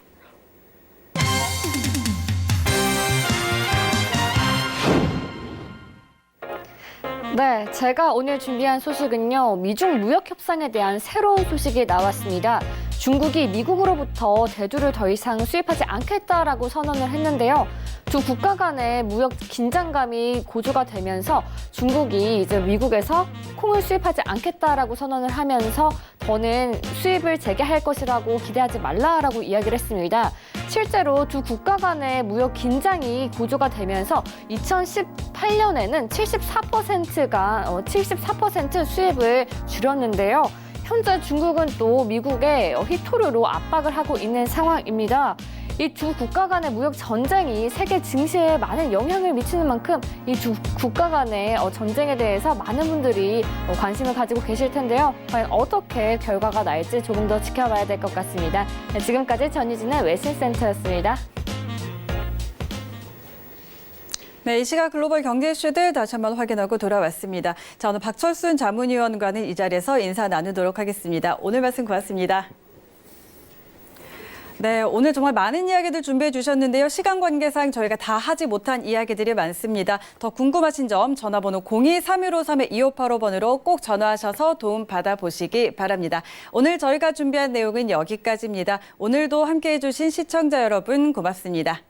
네, 제가 오늘 준비한 소식은요. 미중 무역 협상에 대한 새로운 소식이 나왔습니다. 중국이 미국으로부터 대두를 더 이상 수입하지 않겠다라고 선언을 했는데요. 두 국가 간의 무역 긴장감이 고조가 되면서 중국이 이제 미국에서 콩을 수입하지 않겠다라고 선언을 하면서 더는 수입을 재개할 것이라고 기대하지 말라라고 이야기를 했습니다. 실제로 두 국가 간의 무역 긴장이 고조가 되면서 2018년에는 74% 수입을 줄였는데요. 현재 중국은 또 미국의 희토류로 압박을 하고 있는 상황입니다. 이 두 국가 간의 무역 전쟁이 세계 증시에 많은 영향을 미치는 만큼 이 두 국가 간의 전쟁에 대해서 많은 분들이 관심을 가지고 계실 텐데요. 과연 어떻게 결과가 날지 조금 더 지켜봐야 될 것 같습니다. 네, 지금까지 전유진의 외신센터였습니다. 네, 이 시각 글로벌 경제 이슈들 다시 한번 확인하고 돌아왔습니다. 자, 오늘 박철순 자문위원과는 이 자리에서 인사 나누도록 하겠습니다. 오늘 말씀 고맙습니다. 네, 오늘 정말 많은 이야기들 준비해 주셨는데요. 시간 관계상 저희가 다 하지 못한 이야기들이 많습니다. 더 궁금하신 점 전화번호 02-3153-2585번으로 꼭 전화하셔서 도움 받아보시기 바랍니다. 오늘 저희가 준비한 내용은 여기까지입니다. 오늘도 함께해 주신 시청자 여러분 고맙습니다.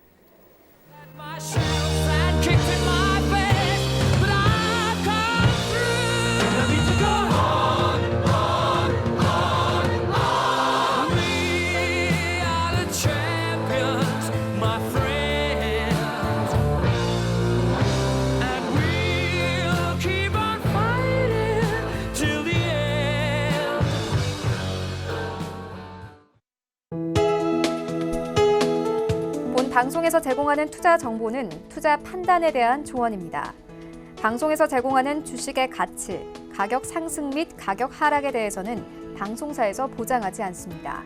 본 방송에서 제공하는 투자 정보는 투자 판단에 대한 조언입니다. 방송에서 제공하는 주식의 가치, 가격 상승 및 가격 하락에 대해서는 방송사에서 보장하지 않습니다.